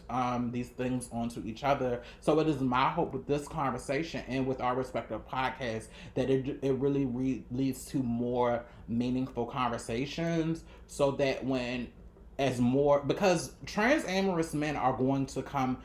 these things onto each other. So it is my hope with this conversation and with our respective podcasts that it really leads to more meaningful conversations, so that when as more, because trans amorous men are going to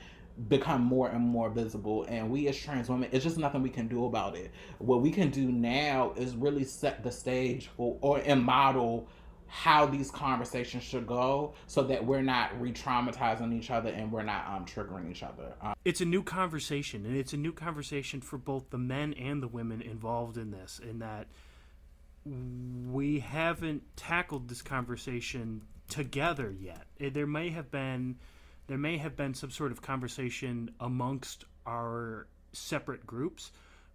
become more and more visible, and we as trans women, it's just nothing we can do about it. What we can do now is really set the stage for, or and model how these conversations should go, so that we're not re-traumatizing each other and we're not triggering each other. It's a new conversation, and it's a new conversation for both the men and the women involved in this, in that we haven't tackled this conversation together yet. There may have been some sort of conversation amongst our separate groups,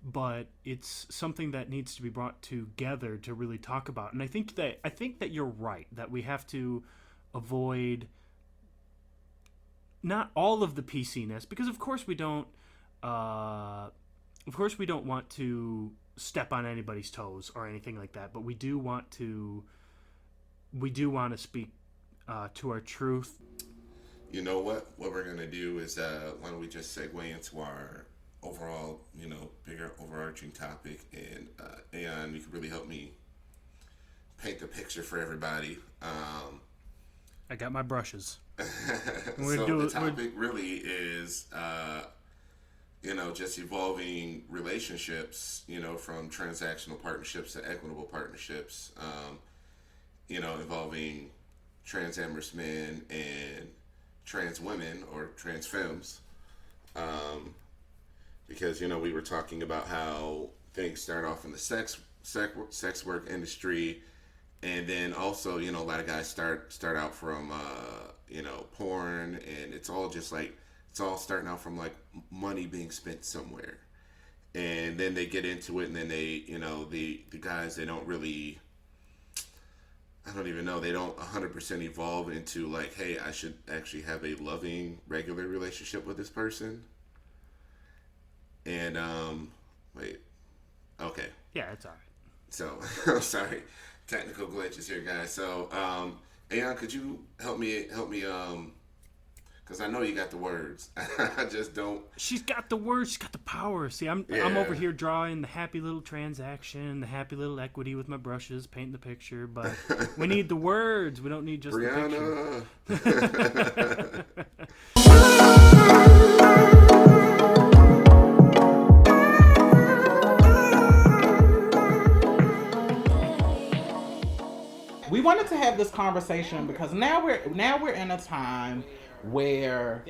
but it's something that needs to be brought together to really talk about. And I think that you're right, that we have to avoid not all of the PC-ness, because of course we don't want to step on anybody's toes or anything like that, but we do want to speak to our truth. You know what we're gonna do is why don't we just segue into our overall, bigger overarching topic, and Aeon, you could really help me paint the picture for everybody. I got my brushes. The topic really is, just evolving relationships, from transactional partnerships to equitable partnerships, involving trans-amorous men and trans women or trans femmes. Because we were talking about how things start off in the sex work industry, and then also a lot of guys start out from porn, and it's all starting out from like money being spent somewhere, and then they get into it, and then they the guys, they don't really, I don't even know, they don't 100% evolve into like, hey, I should actually have a loving regular relationship with this person. And wait, okay. Yeah, it's all right. So I'm sorry, technical glitches here, guys. So Aeon, could you help me? Because I know you got the words. I just don't. She's got the words. She's got the power. See, I'm over here drawing the happy little transaction, the happy little equity with my brushes, painting the picture. But we need the words. We don't need just Brianna. The picture. We wanted to have this conversation because now we're in a time where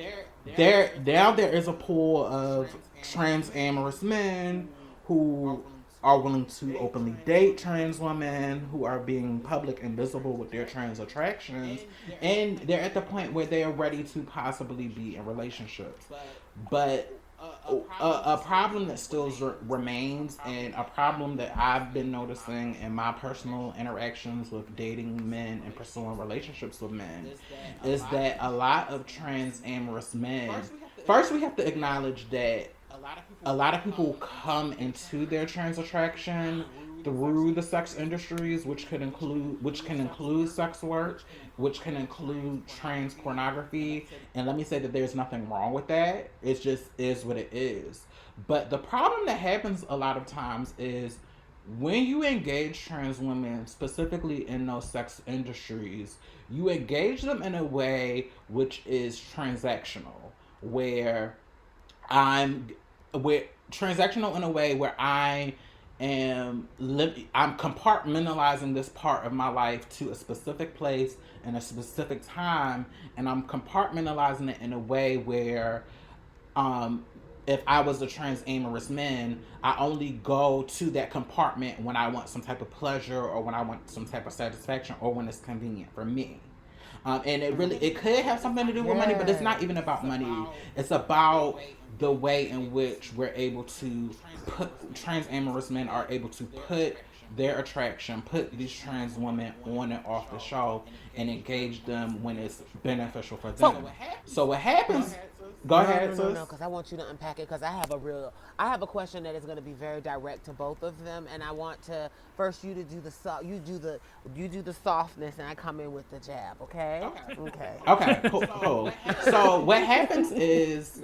there is a pool of trans amorous men who are willing to openly date trans women, who are being public and visible with their trans attractions, and they're at the point where they are ready to possibly be in relationships. But a problem that still remains, and a problem that I've been noticing in my personal interactions with dating men and pursuing relationships with men, is that a lot of trans amorous men, first we have to acknowledge that a lot of people come into their trans attraction through the sex industries, which can include sex work, which can include trans pornography. And let me say that there's nothing wrong with that. It just is what it is. But the problem that happens a lot of times is when you engage trans women, specifically in those sex industries, you engage them in a way which is transactional, where I'm with transactional in a way where I'm compartmentalizing this part of my life to a specific place and a specific time, and I'm compartmentalizing it in a way where um if I was a trans-amorous man, I only go to that compartment when I want some type of pleasure or when I want some type of satisfaction or when it's convenient for me. And it could have something to do with money, but it's not even about money. It's about the way in which we're able to trans amorous men are able to put their attraction, put these trans women on and off the show, and engage them when it's beneficial for them. So what happens? Go ahead, sis. No, because I want you to unpack it. Because I have a question that is going to be very direct to both of them, and I want to first you to do you do the softness, and I come in with the jab. Okay. Okay. Okay. Cool. So what happens is,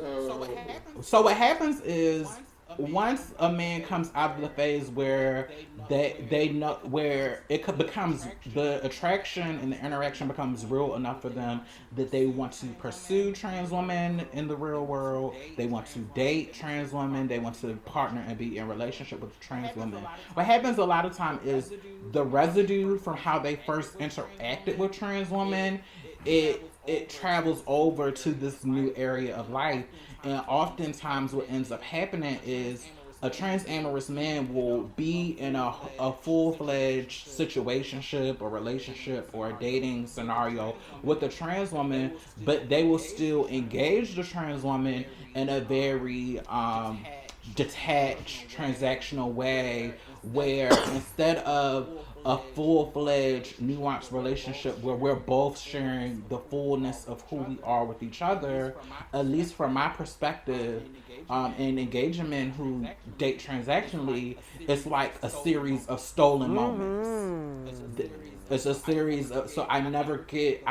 once a man comes out of the phase where they know where becomes the attraction and the interaction becomes real enough for them that they want to pursue trans women in the real world, they want to date trans women, they want to partner and be in relationship with trans women. What happens a lot of time is the residue from how they first interacted with trans women, it travels over to this new area of life. And oftentimes what ends up happening is a trans amorous man will be in a full-fledged situationship or relationship or a dating scenario with a trans woman, but they will still engage the trans woman in a very detached transactional way, where instead of a full-fledged nuanced relationship where we're both sharing the fullness of who we are with each other, at least from my perspective, in engaging men who date transactionally, it's like a series of stolen moments. It's a series of, so I never get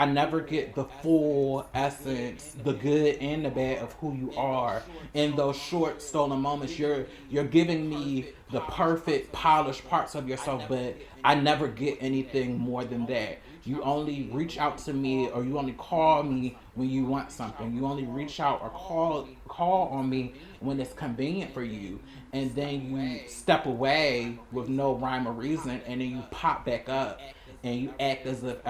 the full essence, the good and the bad of who you are in those short stolen moments. You're giving me the perfect polished parts of yourself, but I never get anything more than that. You only reach out to me or you only call me when you want something. You only reach out or call on me when it's convenient for you. And then you step away with no rhyme or reason, and then you pop back up and you act as if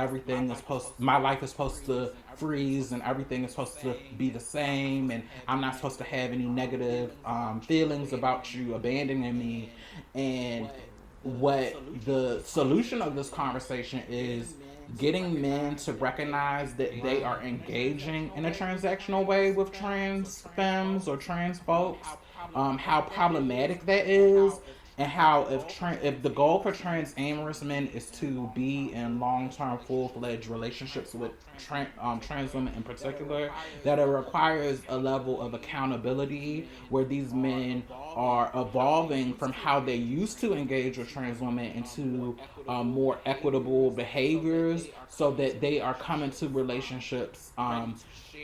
my life is supposed to freeze and everything is supposed to be the same, and I'm not supposed to have any negative feelings about you abandoning me. And what the solution of this conversation is getting men to recognize that they are engaging in a transactional way with trans femmes or trans folks, how problematic that is, and how if the goal for trans amorous men is to be in long-term full-fledged relationships with trans women in particular, that it requires a level of accountability where these men are evolving from how they used to engage with trans women into more equitable behaviors, so that they are coming to relationships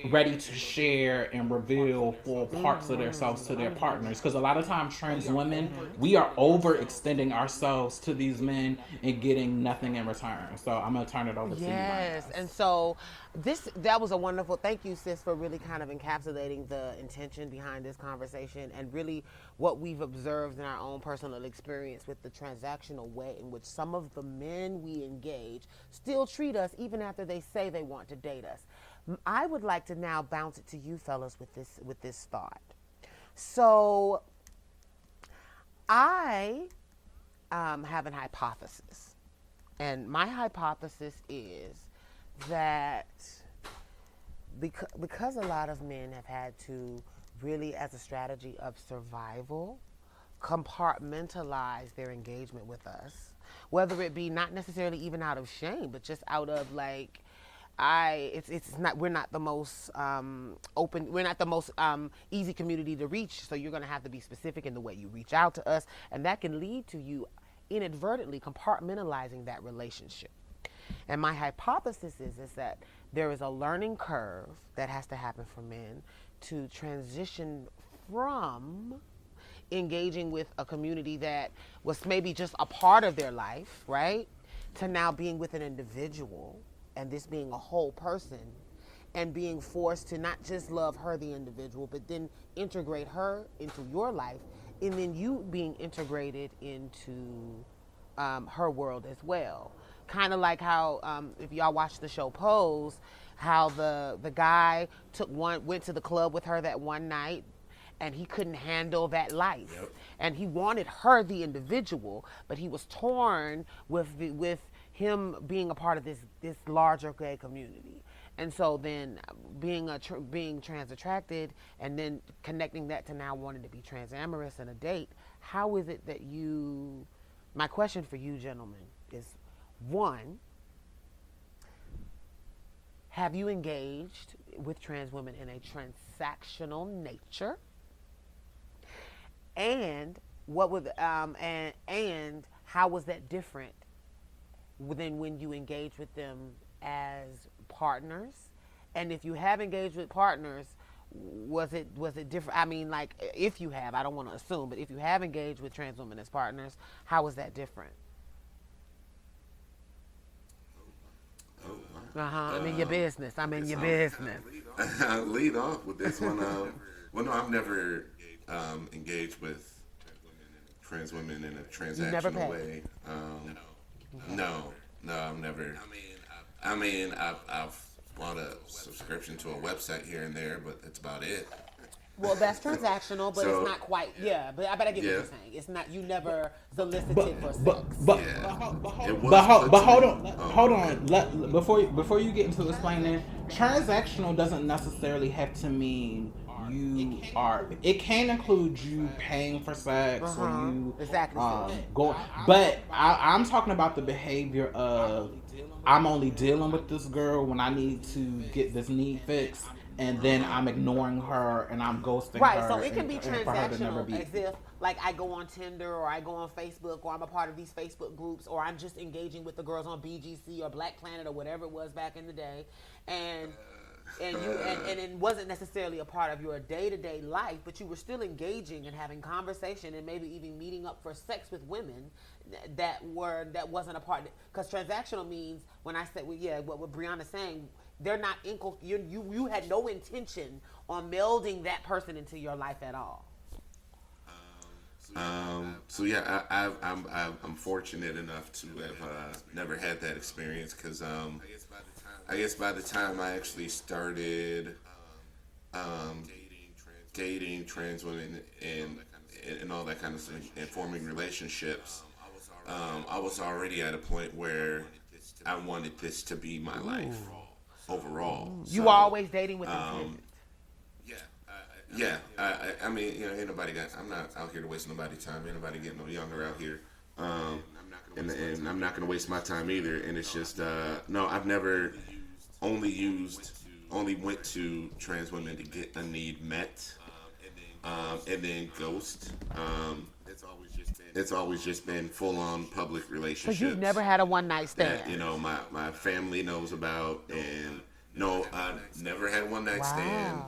ready to share and reveal full parts of themselves to their partners. Because a lot of times, trans women, we are overextending ourselves to these men and getting nothing in return. So I'm gonna turn it over to you. Yes, and so that was a wonderful. Thank you, sis, for really kind of encapsulating the intention behind this conversation and really what we've observed in our own personal experience with the transactional way in which some of the men we engage still treat us even after they say they want to date us. I would like to now bounce it to you fellas with this thought. So I have an hypothesis, and my hypothesis is that because a lot of men have had to really, as a strategy of survival, compartmentalize their engagement with us, whether it be not necessarily even out of shame, but just out of like, we're not the most open, we're not the most easy community to reach, so you're going to have to be specific in the way you reach out to us, and that can lead to you inadvertently compartmentalizing that relationship. And my hypothesis is that there is a learning curve that has to happen for men to transition from engaging with a community that was maybe just a part of their life, right, to now being with an individual and this being a whole person, and being forced to not just love her, the individual, but then integrate her into your life, and then you being integrated into her world as well. Kind of like how, if y'all watch the show Pose, how the guy went to the club with her that one night, and he couldn't handle that life. Yep. And he wanted her, the individual, but he was torn with him being a part of this larger gay community. And so then being trans attracted, and then connecting that to now wanting to be trans-amorous in a date, how is it that you, my question for you gentlemen is, one, have you engaged with trans women in a transactional nature? And what would and how was that different than when you engage with them as partners? And if you have engaged with partners, was it different? I mean, like, if you have, I don't want to assume, but if you have engaged with trans women as partners, how was that different? I'm in your business. I'm in your business. I'll lead off with this one. Well, no, I've never engaged with trans women in a transactional way. No, I've never. I mean, I've bought a subscription to a website here and there, but that's about it. Well, that's transactional, but So, it's not quite. Yeah, but I get what you're saying. It's not. You never solicited for sex. Hold on. Before you get into explaining, transactional doesn't necessarily have to mean you are. It can include you paying for sex or you go. But I'm talking about the behavior of I'm only dealing with this girl when I need to get this need fixed. And then I'm ignoring her and I'm ghosting her. Right, so it can be transactional as if, like, I go on Tinder or I go on Facebook or I'm a part of these Facebook groups or I'm just engaging with the girls on BGC or Black Planet or whatever it was back in the day. And it wasn't necessarily a part of your day-to-day life, but you were still engaging and having conversation and maybe even meeting up for sex with women that wasn't a part. Because transactional means, when I said, what Brianna's saying, they're not you had no intention on melding that person into your life at all. So yeah, I'm fortunate enough to have never had that experience, because I guess by the time I actually started dating trans women and all that kind of stuff and forming relationships, I was already at a point where I wanted this to be my life overall. You were always dating with intent. Yeah, I mean, ain't nobody I'm not out here to waste nobody's time. Ain't nobody getting no younger out here. And I'm not gonna waste my time either. And it's just, no, I've never only went to trans women to get a need met, and then ghost. It's always just been full on public relationships. Because you've never had a one night stand. That, my family knows about, and no, I've never had a one night stand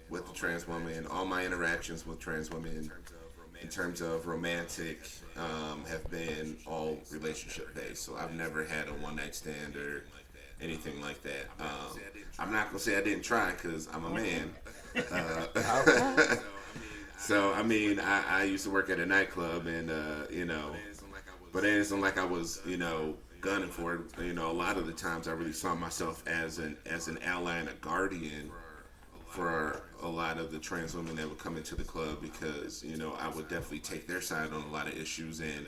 with the trans woman. All my interactions with trans women, in terms of romantic, have been all relationship based. So I've never had a one night stand or anything like that. I'm not gonna say I didn't try, because I'm a man. So I mean, I used to work at a nightclub, and but it isn't like I was gunning for it. A lot of the times I really saw myself as an ally and a guardian for a lot of the trans women that would come into the club, because I would definitely take their side on a lot of issues, and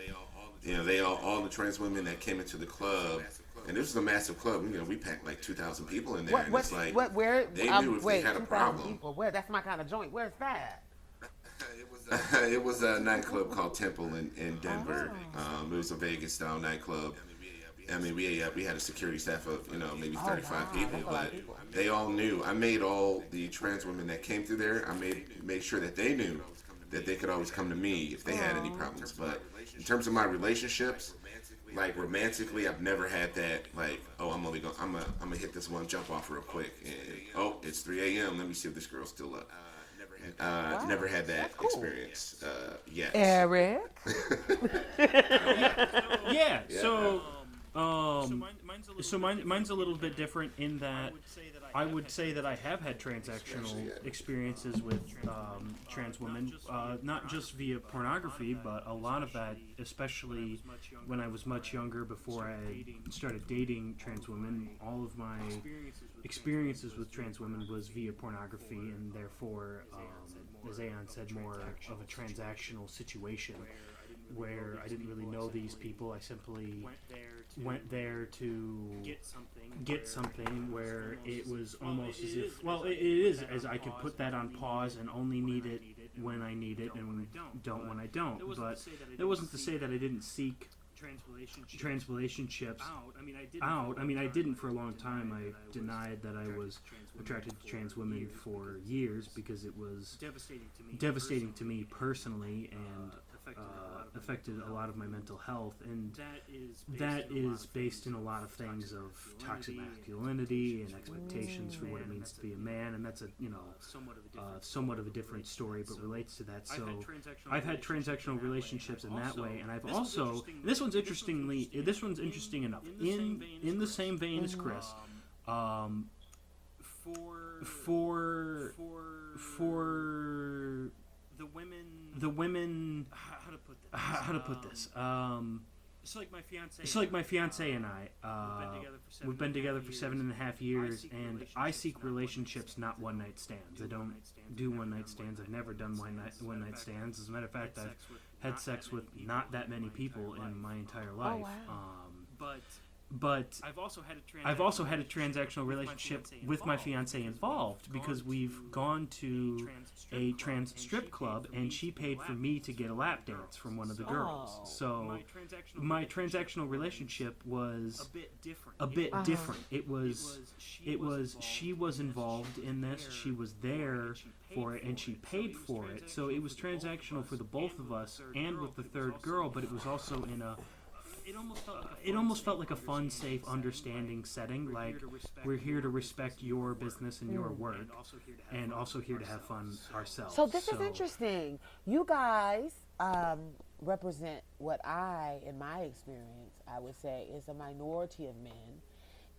all the trans women that came into the club. And this was a massive club. We packed like 2,000 people in there. And it's like, they knew if they had a problem. People, where? That's my kind of joint. Where's that? It was a nightclub called Temple in Denver. It was a Vegas style nightclub. I mean, we had a security staff of maybe 35 people, but they all knew. I made all the trans women that came through there. I made sure that they knew that they could always come to me if they had any problems. But in terms of my relationships, like romantically, I've never had that. Like, oh, I'm gonna hit this one jump off real quick, and it's 3 a.m. Let me see if this girl's still up. Never had that experience yet. Eric? Yeah. So Mine's a little bit different in that I would say that I have had transactional experiences with trans women, not just via pornography, but a lot of that, especially when I was much younger, before I started dating trans women. All of my experiences with trans women was via pornography, and therefore, as Aeon said, more of a transactional situation, where I didn't really know these people. I simply went there to get something where it was almost as if, well, it is as I could put that on pause and only need it when I need it and don't when I don't. But that wasn't to say that I didn't seek trans relationships out. I mean, I didn't for a long time. I denied that I was attracted to trans women for years because it was devastating to me personally, and affected a lot of my mental health, and that is based in a lot of things of toxic masculinity and expectations for what it means to be a man, and that's a somewhat of a different story, but relates to that. So I've had transactional relationships in that way, and I've also, this one's interesting enough, in the same vein as Chris, for the women, how to put this? It's like my fiance and I. We've been together for 7.5 years, and I seek relationships, not one night stands. I don't do one night stands. I've never done one night stands. As a matter of fact, I've had sex with not that many people in my entire life. But I've also had a transactional relationship with my fiance involved, because we've gone to a trans strip club and she paid for me to get a lap dance from one of the girls. So my transactional relationship was a bit different. It was she was involved in this. She was there for it and she paid for it. So it was transactional for the both of us and with the third girl, but it was also in a it almost felt like a fun, safe, understanding setting. Like, we're here to respect your business and your work, and also here to have fun ourselves. So this is interesting. You guys represent what in my experience, I would say, is a minority of men,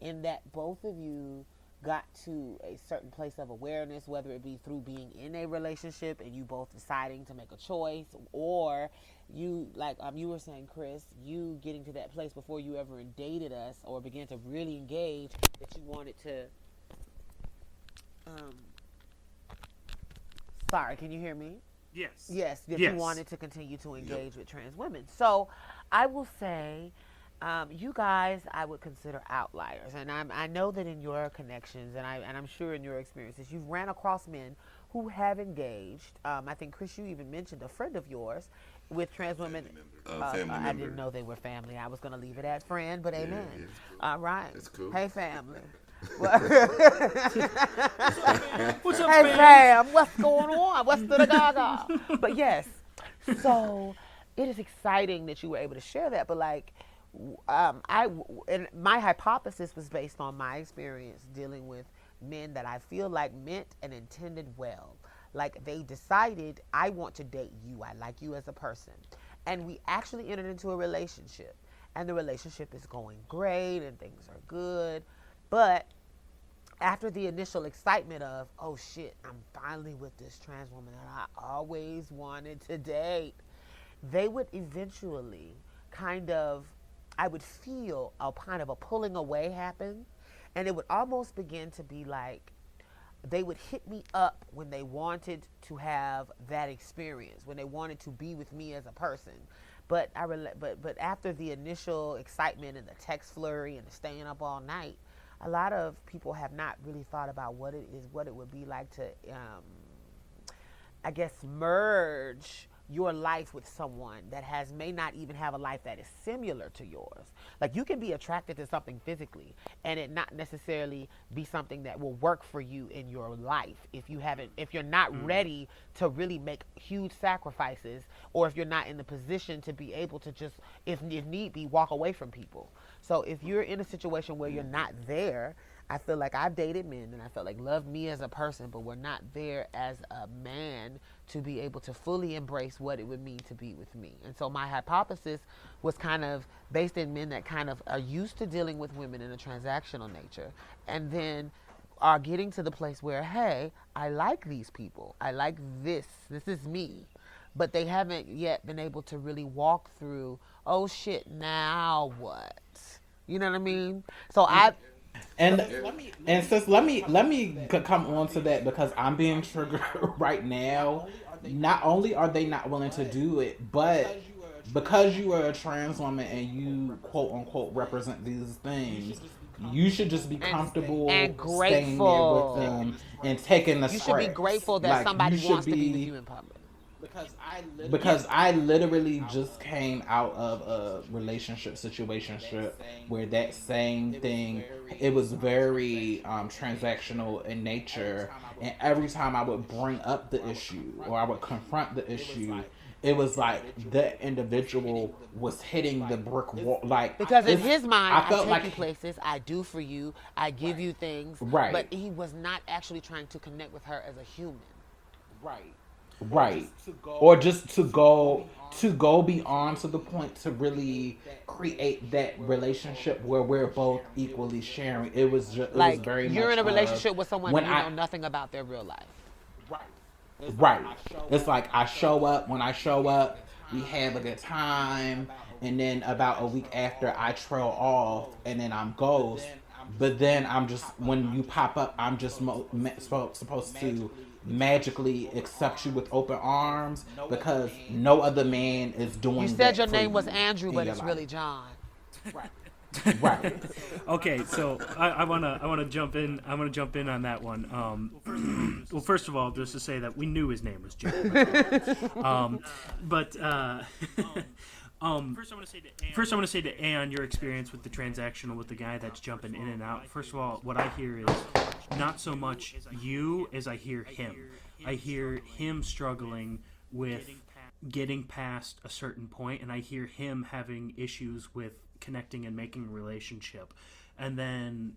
in that both of you got to a certain place of awareness, whether it be through being in a relationship and you both deciding to make a choice, or you, like you were saying, Chris, you getting to that place before you ever dated us or began to really engage, that you wanted to sorry, can you hear me? Yes, that you wanted to continue to engage with trans women. So I will say, you guys, I would consider outliers, and I know that in your connections, and I'm sure in your experiences, you've ran across men who have engaged. I think, Chris, you even mentioned a friend of yours with trans women. I didn't know they were family. I was going to leave it at friend, but amen. Yeah, cool. All right. That's cool. Hey, family. What's up, hey, fam? What's going on? What's the gaga? But yes, so it is exciting that you were able to share that. But like, and my hypothesis was based on my experience dealing with men that I feel like meant and intended well. Like, they decided, I want to date you. I like you as a person. And we actually entered into a relationship. And the relationship is going great and things are good. But after the initial excitement of, oh shit, I'm finally with this trans woman that I always wanted to date, they would eventually I would feel a kind of a pulling away happen. And it would almost begin to be like, they would hit me up when they wanted to have that experience, when they wanted to be with me as a person. But but after the initial excitement and the text flurry and the staying up all night, a lot of people have not really thought about what it would be like to, I guess, merge your life with someone that may not even have a life that is similar to yours. Like, you can be attracted to something physically and it not necessarily be something that will work for you in your life if you're not ready to really make huge sacrifices, or if you're not in the position to be able to just, if need be, walk away from people. So if you're in a situation where you're not there, I feel like I've dated men and I felt like loved me as a person, but were not there as a man to be able to fully embrace what it would mean to be with me. And so my hypothesis was kind of based in men that kind of are used to dealing with women in a transactional nature, and then are getting to the place where, hey, I like these people. I like this. This is me. But they haven't yet been able to really walk through, oh shit, now what? You know what I mean? So And and sis, let me come on to that because I'm being triggered right now. Not only are they not willing to do it, but because you are a trans woman and you quote unquote represent these things, you should just be and comfortable staying there with grateful. them and taking the You should be scraps. grateful that Like you somebody should wants to be with be you in public. because I literally just came out of a relationship situationship where that same thing, it was very transactional in nature, and every time I would bring up the issue or I would confront the issue, it was like the individual was hitting the brick wall. Like Because in his mind, I I felt take like you places, I do for you, I give you things, right, but he was not actually trying to connect with her as a human. right, or just to go beyond to the point to really create that relationship where we're both equally sharing. It was Like, very you're much in a of relationship with someone when and you know nothing about their real life. right. It's like I show up. When I show up, we have a good time, and then about a week after, I trail off, and then I'm ghost. But then I'm just when you pop up, I'm just supposed to magically accept you with open arms because no other man is You doing said that your for name was you Andrew, in but your it's life. really John. Right. Okay, so I wanna jump in. I wanna jump in on that one. Well, first of all, just to say that we knew his name was Jim. But first I want to say to Aeon, your experience with the transactional, with the guy that's jumping in and out. First of all, what I hear is not so much you as I hear him. I hear him struggling with getting past a certain point, and I hear him having issues with connecting and making a relationship. And then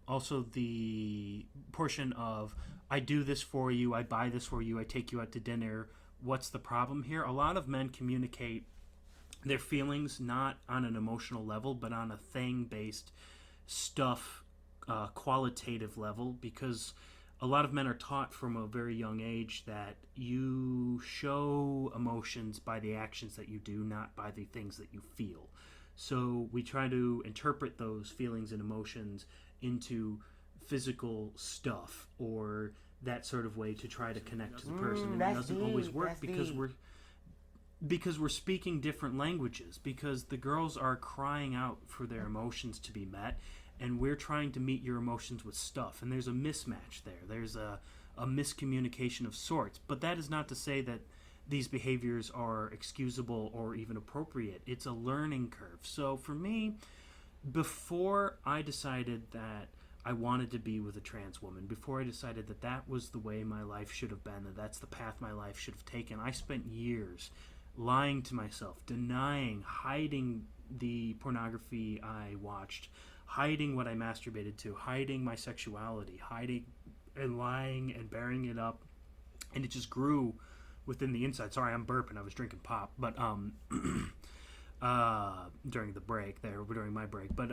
also the portion of I do this for you, I buy this for you, I take you out to dinner. What's the problem here? A lot of men communicate their feelings not on an emotional level, but on a thing-based stuff, qualitative level, because a lot of men are taught from a very young age that you show emotions by the actions that you do, not by the things that you feel. So we try to interpret those feelings and emotions into physical stuff or that sort of way to try to connect to the person. And it doesn't always work because we're speaking different languages, because the girls are crying out for their emotions to be met, and we're trying to meet your emotions with stuff, and there's a mismatch there. There's a miscommunication of sorts. But that is not to say that these behaviors are excusable or even appropriate. It's a learning curve. So for me, before I decided that I wanted to be with a trans woman, before I decided that that was the way my life should have been, that that's the path my life should have taken, I spent years lying to myself, denying, hiding the pornography I watched, hiding what I masturbated to, hiding my sexuality, hiding and lying and burying it up, and it just grew within the inside. Sorry, I'm burping. I was drinking pop, but during the break there, during my break, but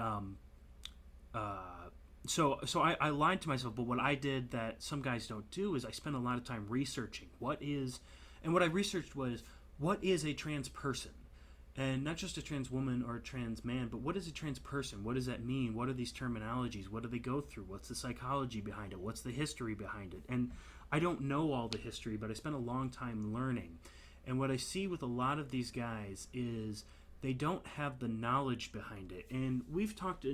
so I lied to myself. But what I did that some guys don't do is I spent a lot of time researching what I researched was what is a trans person. And not just a trans woman or a trans man, but what is a trans person? What does that mean? What are these terminologies? What do they go through? What's the psychology behind it? What's the history behind it? And I don't know all the history, but I spent a long time learning. And what I see with a lot of these guys is they don't have the knowledge behind it. And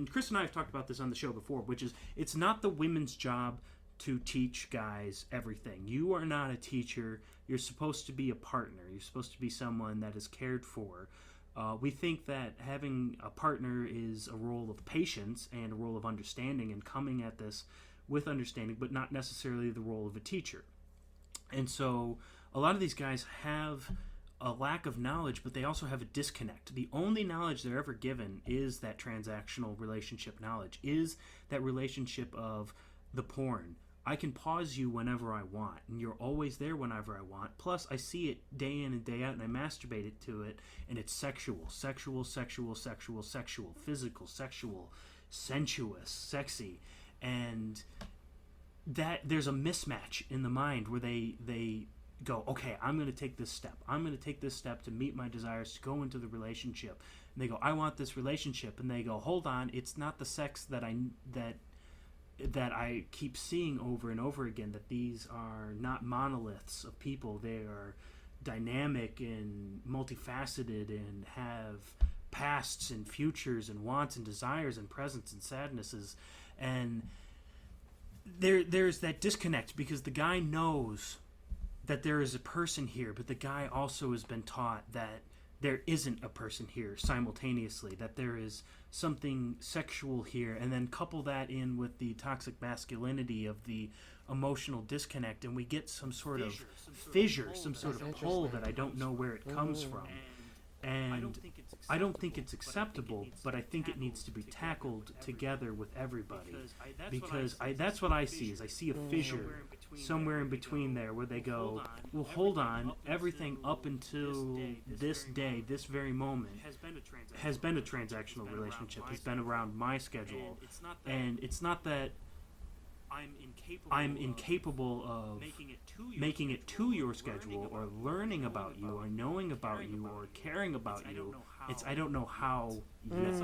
Chris and I have talked about this on the show before, which is it's not the women's job to teach guys everything. You are not a teacher. You're supposed to be a partner. You're supposed to be someone that is cared for. We think that having a partner is a role of patience and a role of understanding and coming at this with understanding, but not necessarily the role of a teacher. And so a lot of these guys have a lack of knowledge, but they also have a disconnect. The only knowledge they're ever given is that transactional relationship knowledge, is that relationship of the porn. I can pause you whenever I want, and you're always there whenever I want. Plus, I see it day in and day out, and I masturbate it to it, and it's sexual, physical, sexual, sensuous, sexy, and that there's a mismatch in the mind where they go, okay, I'm going to take this step. I'm going to take this step to meet my desires, to go into the relationship. And they go, I want this relationship, and they go, hold on, it's not the sex that I keep seeing over and over again, that these are not monoliths of people. They are dynamic and multifaceted and have pasts and futures and wants and desires and presents and sadnesses. And there's that disconnect, because the guy knows that there is a person here, but the guy also has been taught that there isn't a person here simultaneously, that there is something sexual here, and then couple that in with the toxic masculinity of the emotional disconnect, and we get some sort of fissure, some sort of pull that I don't know where it comes from. And I don't think it's acceptable, but I think it needs to be tackled together with everybody, because that's what I see. Is I see a fissure somewhere in between there, where they go, well, hold on, everything up until this day, this very moment, has been a transactional relationship, has been around my schedule, and it's not that I'm incapable of making it to your schedule, or learning about you, or knowing about you, or caring about you. It's I don't know how yet.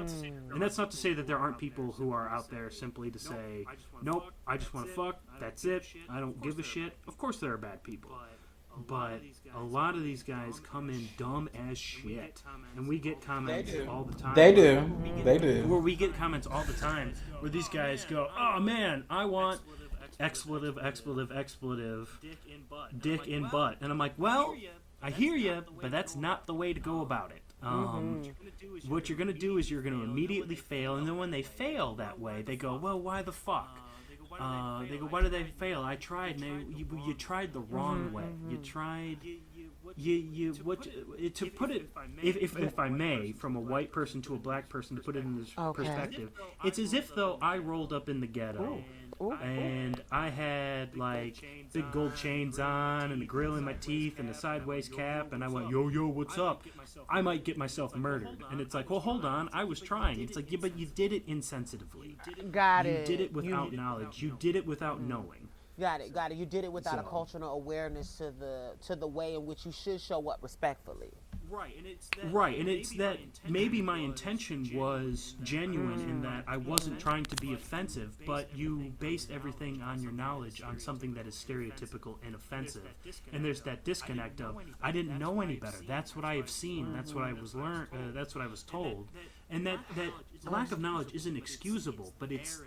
And that's not to say that there aren't people who are out there simply to say, nope, I just want to fuck, that's it, I don't give a shit. Of course there are bad people. But a lot of these guys come in dumb as shit. And we get comments all the time. They do. Where we get comments all the time where these guys go, oh man, I want expletive, dick in butt. And I'm like, well, I hear you, but that's not the way to go about it. What you're going to do is you're going to immediately fail. And then when they fail that way, they go, well, why the fuck? They go, why did they fail? I tried, and you tried the wrong way. You tried, to put it, if I may, from a white person to a black person, to put it in this perspective, it's as if though I rolled up in the ghetto, and I had like big gold chains on, and a grill in my teeth, and a sideways cap, and I went, yo, what's up? I might get myself murdered. And it's like, well, hold on, I was trying. It's like, yeah, but you did it insensitively. Got it. You did it without knowledge. You did it without knowing. Got it. You did it without a cultural awareness to the way in which you should show up respectfully. Right, and it's that maybe my intention was genuine in that I wasn't trying to be offensive, but you based everything on your knowledge on something that is stereotypical and offensive. And there's that disconnect of, I didn't know any better. That's what I have seen. That's what I was that's what I was told. And that lack of knowledge isn't excusable, but it's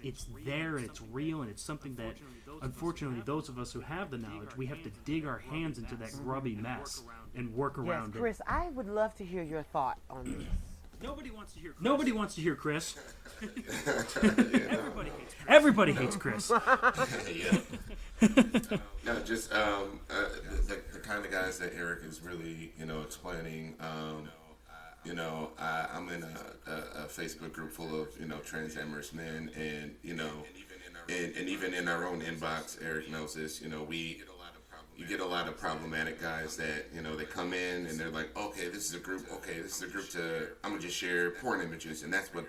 there, and it's real, and it's something that, unfortunately, those of us who have the knowledge, we have to dig our hands into that grubby mess and work around it. Chris, I would love to hear your thought on this. Nobody wants to hear Chris. Everybody hates Chris. Yeah. No, just the kind of guys that Erik is really, explaining. I'm in a Facebook group full of, trans-amorous men, and, and even in our own inbox, Erik knows this, you get a lot of problematic guys that, they come in and they're like, okay, this is a group to, I'm going to just share porn images, and that's what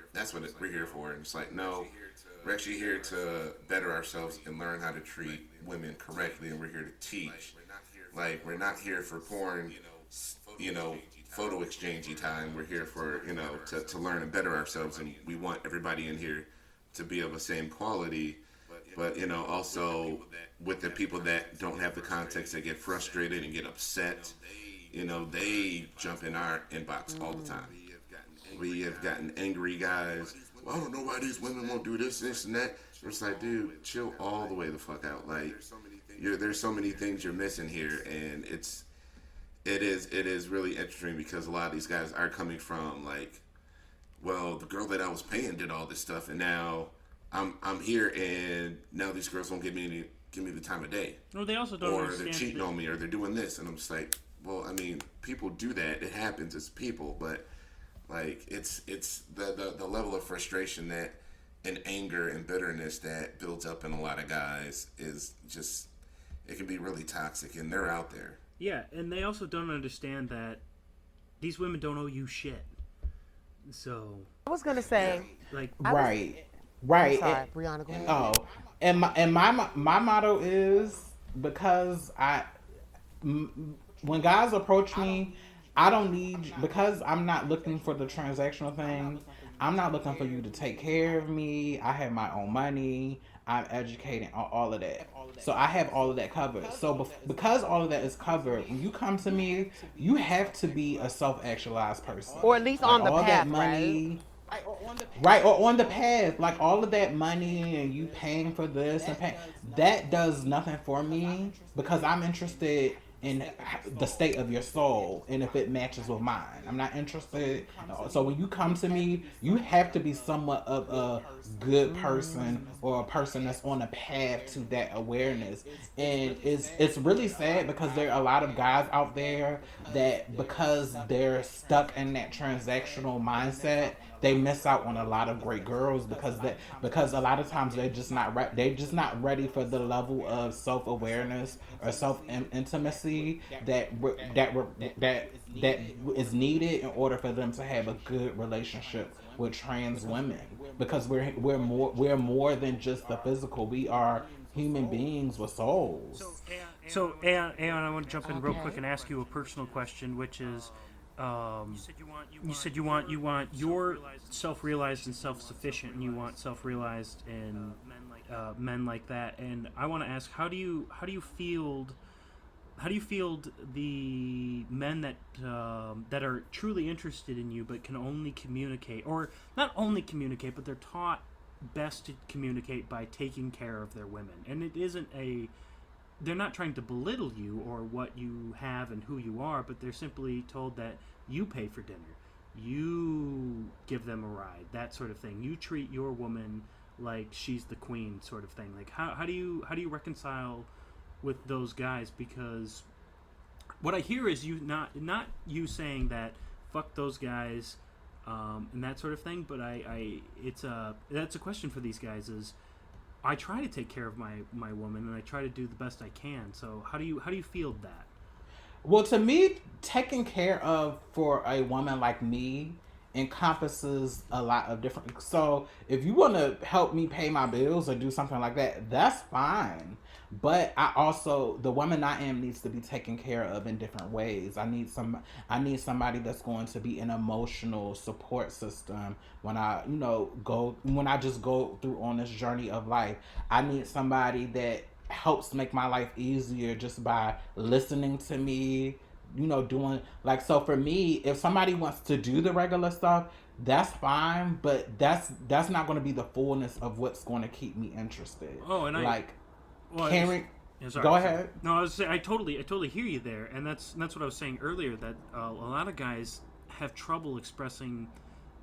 we're here for. And it's like, no, we're actually here to better ourselves and learn how to treat women correctly, and we're here to teach. Like, we're not here for porn, photo exchangey time. We're here for, to learn and better ourselves, and we want everybody in here to be of the same quality. But, also with the people that don't have the context, that get frustrated and get upset, they jump in our inbox all the time. We have gotten angry guys. Well, I don't know why these women won't do this, and that. It's like, dude, chill all the way the fuck out. Like, there's so many things you're missing here, and it is really interesting, because a lot of these guys are coming from, like, well, the girl that I was paying did all this stuff, and now I'm here, and now these girls won't give me the time of day. No, they also don't. Or they're cheating on me, or they're doing this, and I'm just like, well, I mean, people do that. It happens. It's people, but like it's the level of frustration that and anger and bitterness that builds up in a lot of guys is just it can be really toxic, and they're out there. Yeah, and they also don't understand that these women don't owe you shit. So I was gonna say, like Right. I'm sorry, Brianna, go ahead. Oh, and my motto is because when guys approach me, I don't need because I'm not looking for the transactional thing. I'm not looking for you to take care of me. I have my own money. I'm educated on all of that. So I have all of that covered. So because all of that is covered, when you come to me, you have to be a self-actualized person. Or at least Like, on the all path, that money, right, or on the path, like all of that money and you paying for this and paying, that does nothing for me because I'm interested in the state of your soul and if it matches with mine. I'm not interested. So when you come to me, you have to be somewhat of a good person or a person that's on a path to that awareness. And it's really sad because there are a lot of guys out there that because they're stuck in that transactional mindset, they miss out on a lot of great girls because a lot of times they're just not ready for the level of self awareness or self intimacy that is needed in order for them to have a good relationship with trans women because we're more than just the physical. We are human beings with souls. So, Aeon, I want to jump in real quick and ask you a personal question, which is, you said you want your self-realized and self-sufficient, and you want self-realized and men like that. And I want to ask, how do you field the men that are truly interested in you but can only communicate, or not only communicate, but they're taught best to communicate by taking care of their women, and it isn't they're not trying to belittle you or what you have and who you are, but they're simply told that you pay for dinner, you give them a ride, that sort of thing. You treat your woman like she's the queen, sort of thing. Like how do you reconcile with those guys? Because what I hear is you not you saying that fuck those guys and that sort of thing, but that's a question for these guys is, I try to take care of my woman and I try to do the best I can. So how do you field that? Well, to me, taking care of for a woman like me encompasses a lot of different. So if you want to help me pay my bills or do something like that, that's fine. But the woman I am needs to be taken care of in different ways. I need somebody that's going to be an emotional support system when I just go through on this journey of life. I need somebody that helps make my life easier just by listening to me, doing like, so for me, if somebody wants to do the regular stuff, that's fine, but that's not going to be the fullness of what's going to keep me interested. Oh, and caring. Sorry, go ahead. No, I was saying I totally hear you there, and that's what I was saying earlier, that a lot of guys have trouble expressing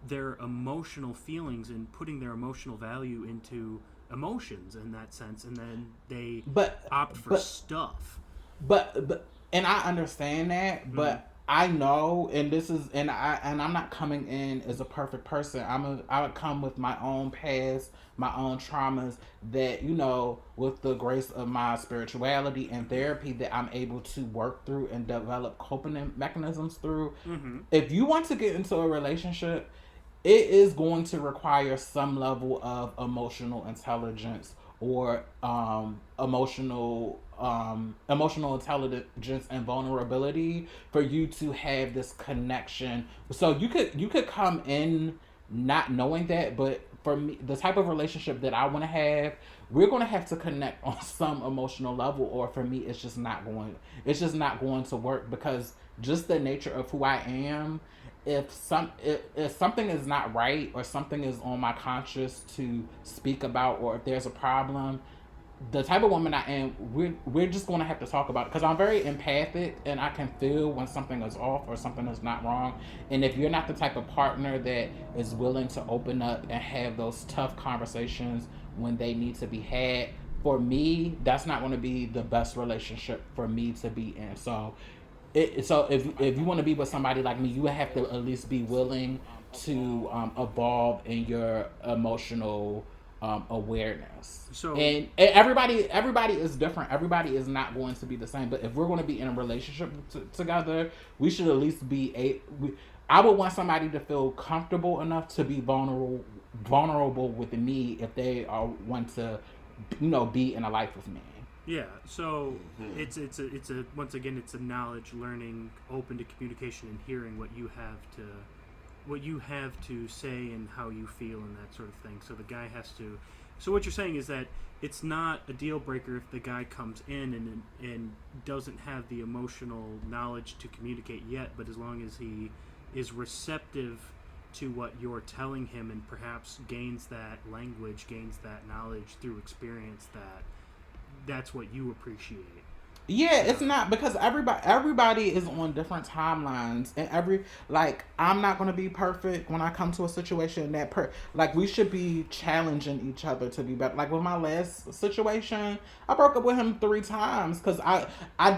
their emotional feelings and putting their emotional value into emotions in that sense, and then they opt for stuff. But and I understand that, but I know, and I'm not coming in as a perfect person. I would come with my own past, my own traumas that, with the grace of my spirituality and therapy that I'm able to work through and develop coping mechanisms through. Mm-hmm. If you want to get into a relationship, it is going to require some level of emotional intelligence or emotional intelligence and vulnerability for you to have this connection. So you could come in not knowing that, but for me, the type of relationship that I want to have, we're going to have to connect on some emotional level, or for me, it's just not going to work because just the nature of who I am. If something is not right or something is on my conscience to speak about, or if there's a problem, the type of woman I am, we're just going to have to talk about it because I'm very empathic and I can feel when something is off or something is not wrong. And if you're not the type of partner that is willing to open up and have those tough conversations when they need to be had, for me, that's not going to be the best relationship for me to be in. So So if you want to be with somebody like me, you have to at least be willing to evolve in your emotional awareness. So- And everybody is different. Everybody is not going to be the same. But if we're going to be in a relationship together, we should at least I would want somebody to feel comfortable enough to be vulnerable with me if they want to, be in a life with me. Yeah, so it's a once again it's a knowledge, learning, open to communication, and hearing what you have to say and how you feel and that sort of thing. So the guy has to. So what you're saying is that it's not a deal breaker if the guy comes in and doesn't have the emotional knowledge to communicate yet, but as long as he is receptive to what you're telling him and perhaps gains that language, gains that knowledge through experience, that's what you appreciate. Yeah, it's not because everybody is on different timelines, and I'm not going to be perfect when I come to a situation we should be challenging each other to be better. Like with my last situation, I broke up with him 3 times because I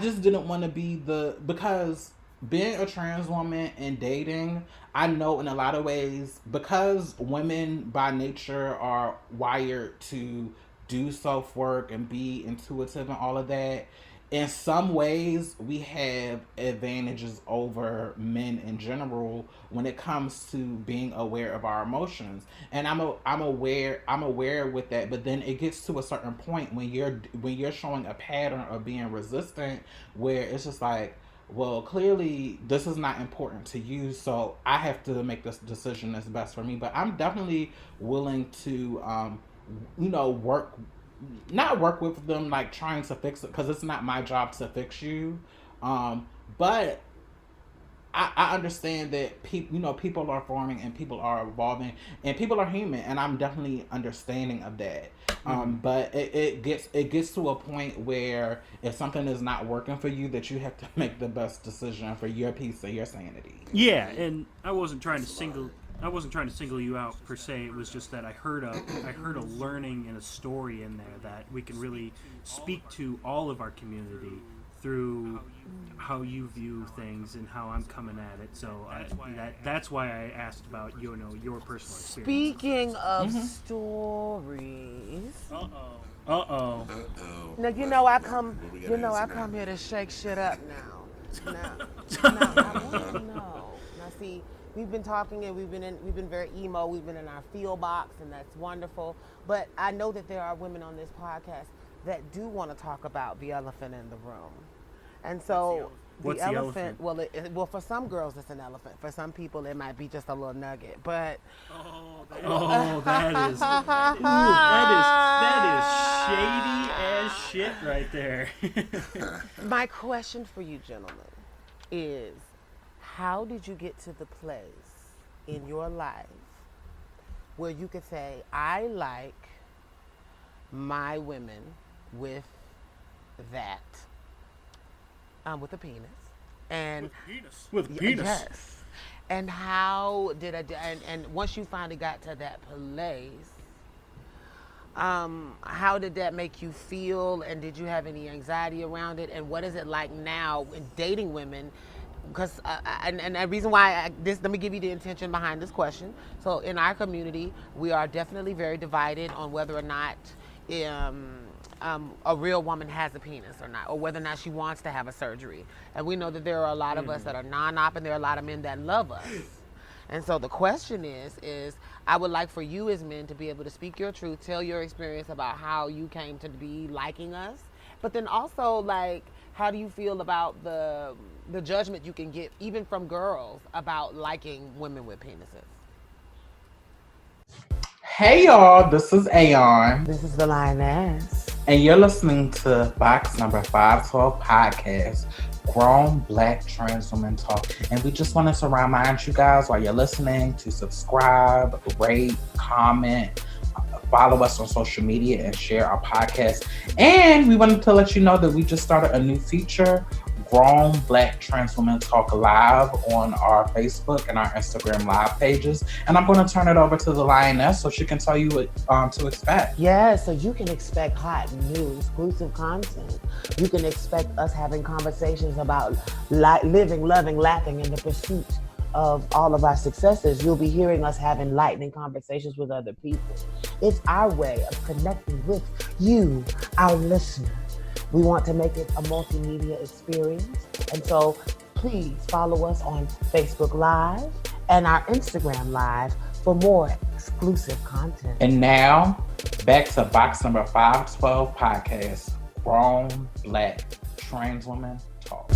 just didn't want to be because being a trans woman and dating, I know in a lot of ways, because women by nature are wired to do self-work and be intuitive and all of that, in some ways we have advantages over men in general when it comes to being aware of our emotions. And I'm aware with that, but then it gets to a certain point when you're showing a pattern of being resistant where it's just like, well, clearly this is not important to you, so I have to make this decision that's best for me. But I'm definitely willing to not work with them like trying to fix it, because it's not my job to fix you. But I understand that people are forming and people are evolving and people are human, and I'm definitely understanding of that. But it gets to a point where if something is not working for you, that you have to make the best decision for your peace and your sanity. Yeah, and I wasn't trying to single you out per se. It was just that I heard a learning and a story in there that we can really speak to all of our community through how you view things and how I'm coming at it. So that's why I asked about your personal experience. Speaking of stories. Now I come here to shake shit up now. I want to know. Now see, we've been talking and we've been very emo. We've been in our feel box, and that's wonderful. But I know that there are women on this podcast that do want to talk about the elephant in the room. And so What's the elephant? Well, for some girls it's an elephant. For some people it might be just a little nugget. But that is shady as shit right there. My question for you gentlemen is, how did you get to the place in your life where you could say, I like my women with that, with a penis, and with penis. Yes. And how did and once you finally got to that place, how did that make you feel, and did you have any anxiety around it, and what is it like now in dating women? Because and the reason why let me give you the intention behind this question. So in our community, we are definitely very divided on whether or not a real woman has a penis or not, or whether or not she wants to have a surgery. And we know that there are a lot of us that are non-op, and there are a lot of men that love us. And so the question is I would like for you as men to be able to speak your truth, tell your experience about how you came to be liking us, but then also, like, how do you feel about the judgment you can get even from girls about liking women with penises? Hey y'all, this is Aeon. This is the Lioness. And you're listening to box number 512 podcast, Grown Black Trans Women Talk. And we just wanted to remind you guys while you're listening to subscribe, rate, comment, follow us on social media, and share our podcast. And we wanted to let you know that we just started a new feature, Grown Black Trans Women Talk Live on our Facebook and our Instagram live pages. And I'm going to turn it over to the Lioness so she can tell you what to expect. Yeah, so you can expect hot, new, exclusive content. You can expect us having conversations about living, loving, laughing in the pursuit of all of our successes. You'll be hearing us having lightning conversations with other people. It's our way of connecting with you, our listener. We want to make it a multimedia experience. And so please follow us on Facebook Live and our Instagram Live for more exclusive content. And now, back to box number 512 podcast, Grown Black Trans Women Talk.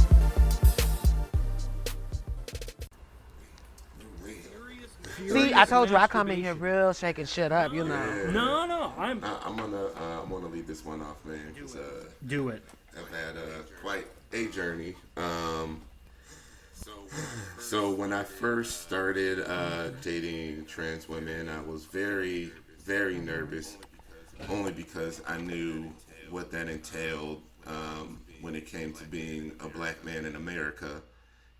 See, I told you I come in here real shaking shit up, you know. No, I'm gonna leave this one off, man. Do it. I've had quite a journey. So when I first started dating trans women, I was very, very nervous, only because I knew what that entailed when it came to being a black man in America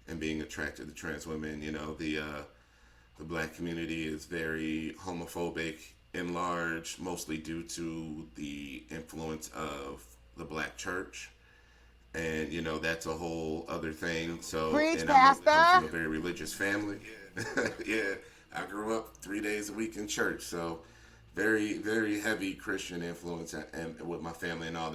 and being attracted to trans women. You know, the black community is very homophobic in large, mostly due to the influence of the black church. And, you know, that's a whole other thing. So, Preach, and Pastor. I'm from a very religious family. Yeah, I grew up 3 days a week in church. So very, very heavy Christian influence and with my family and all that.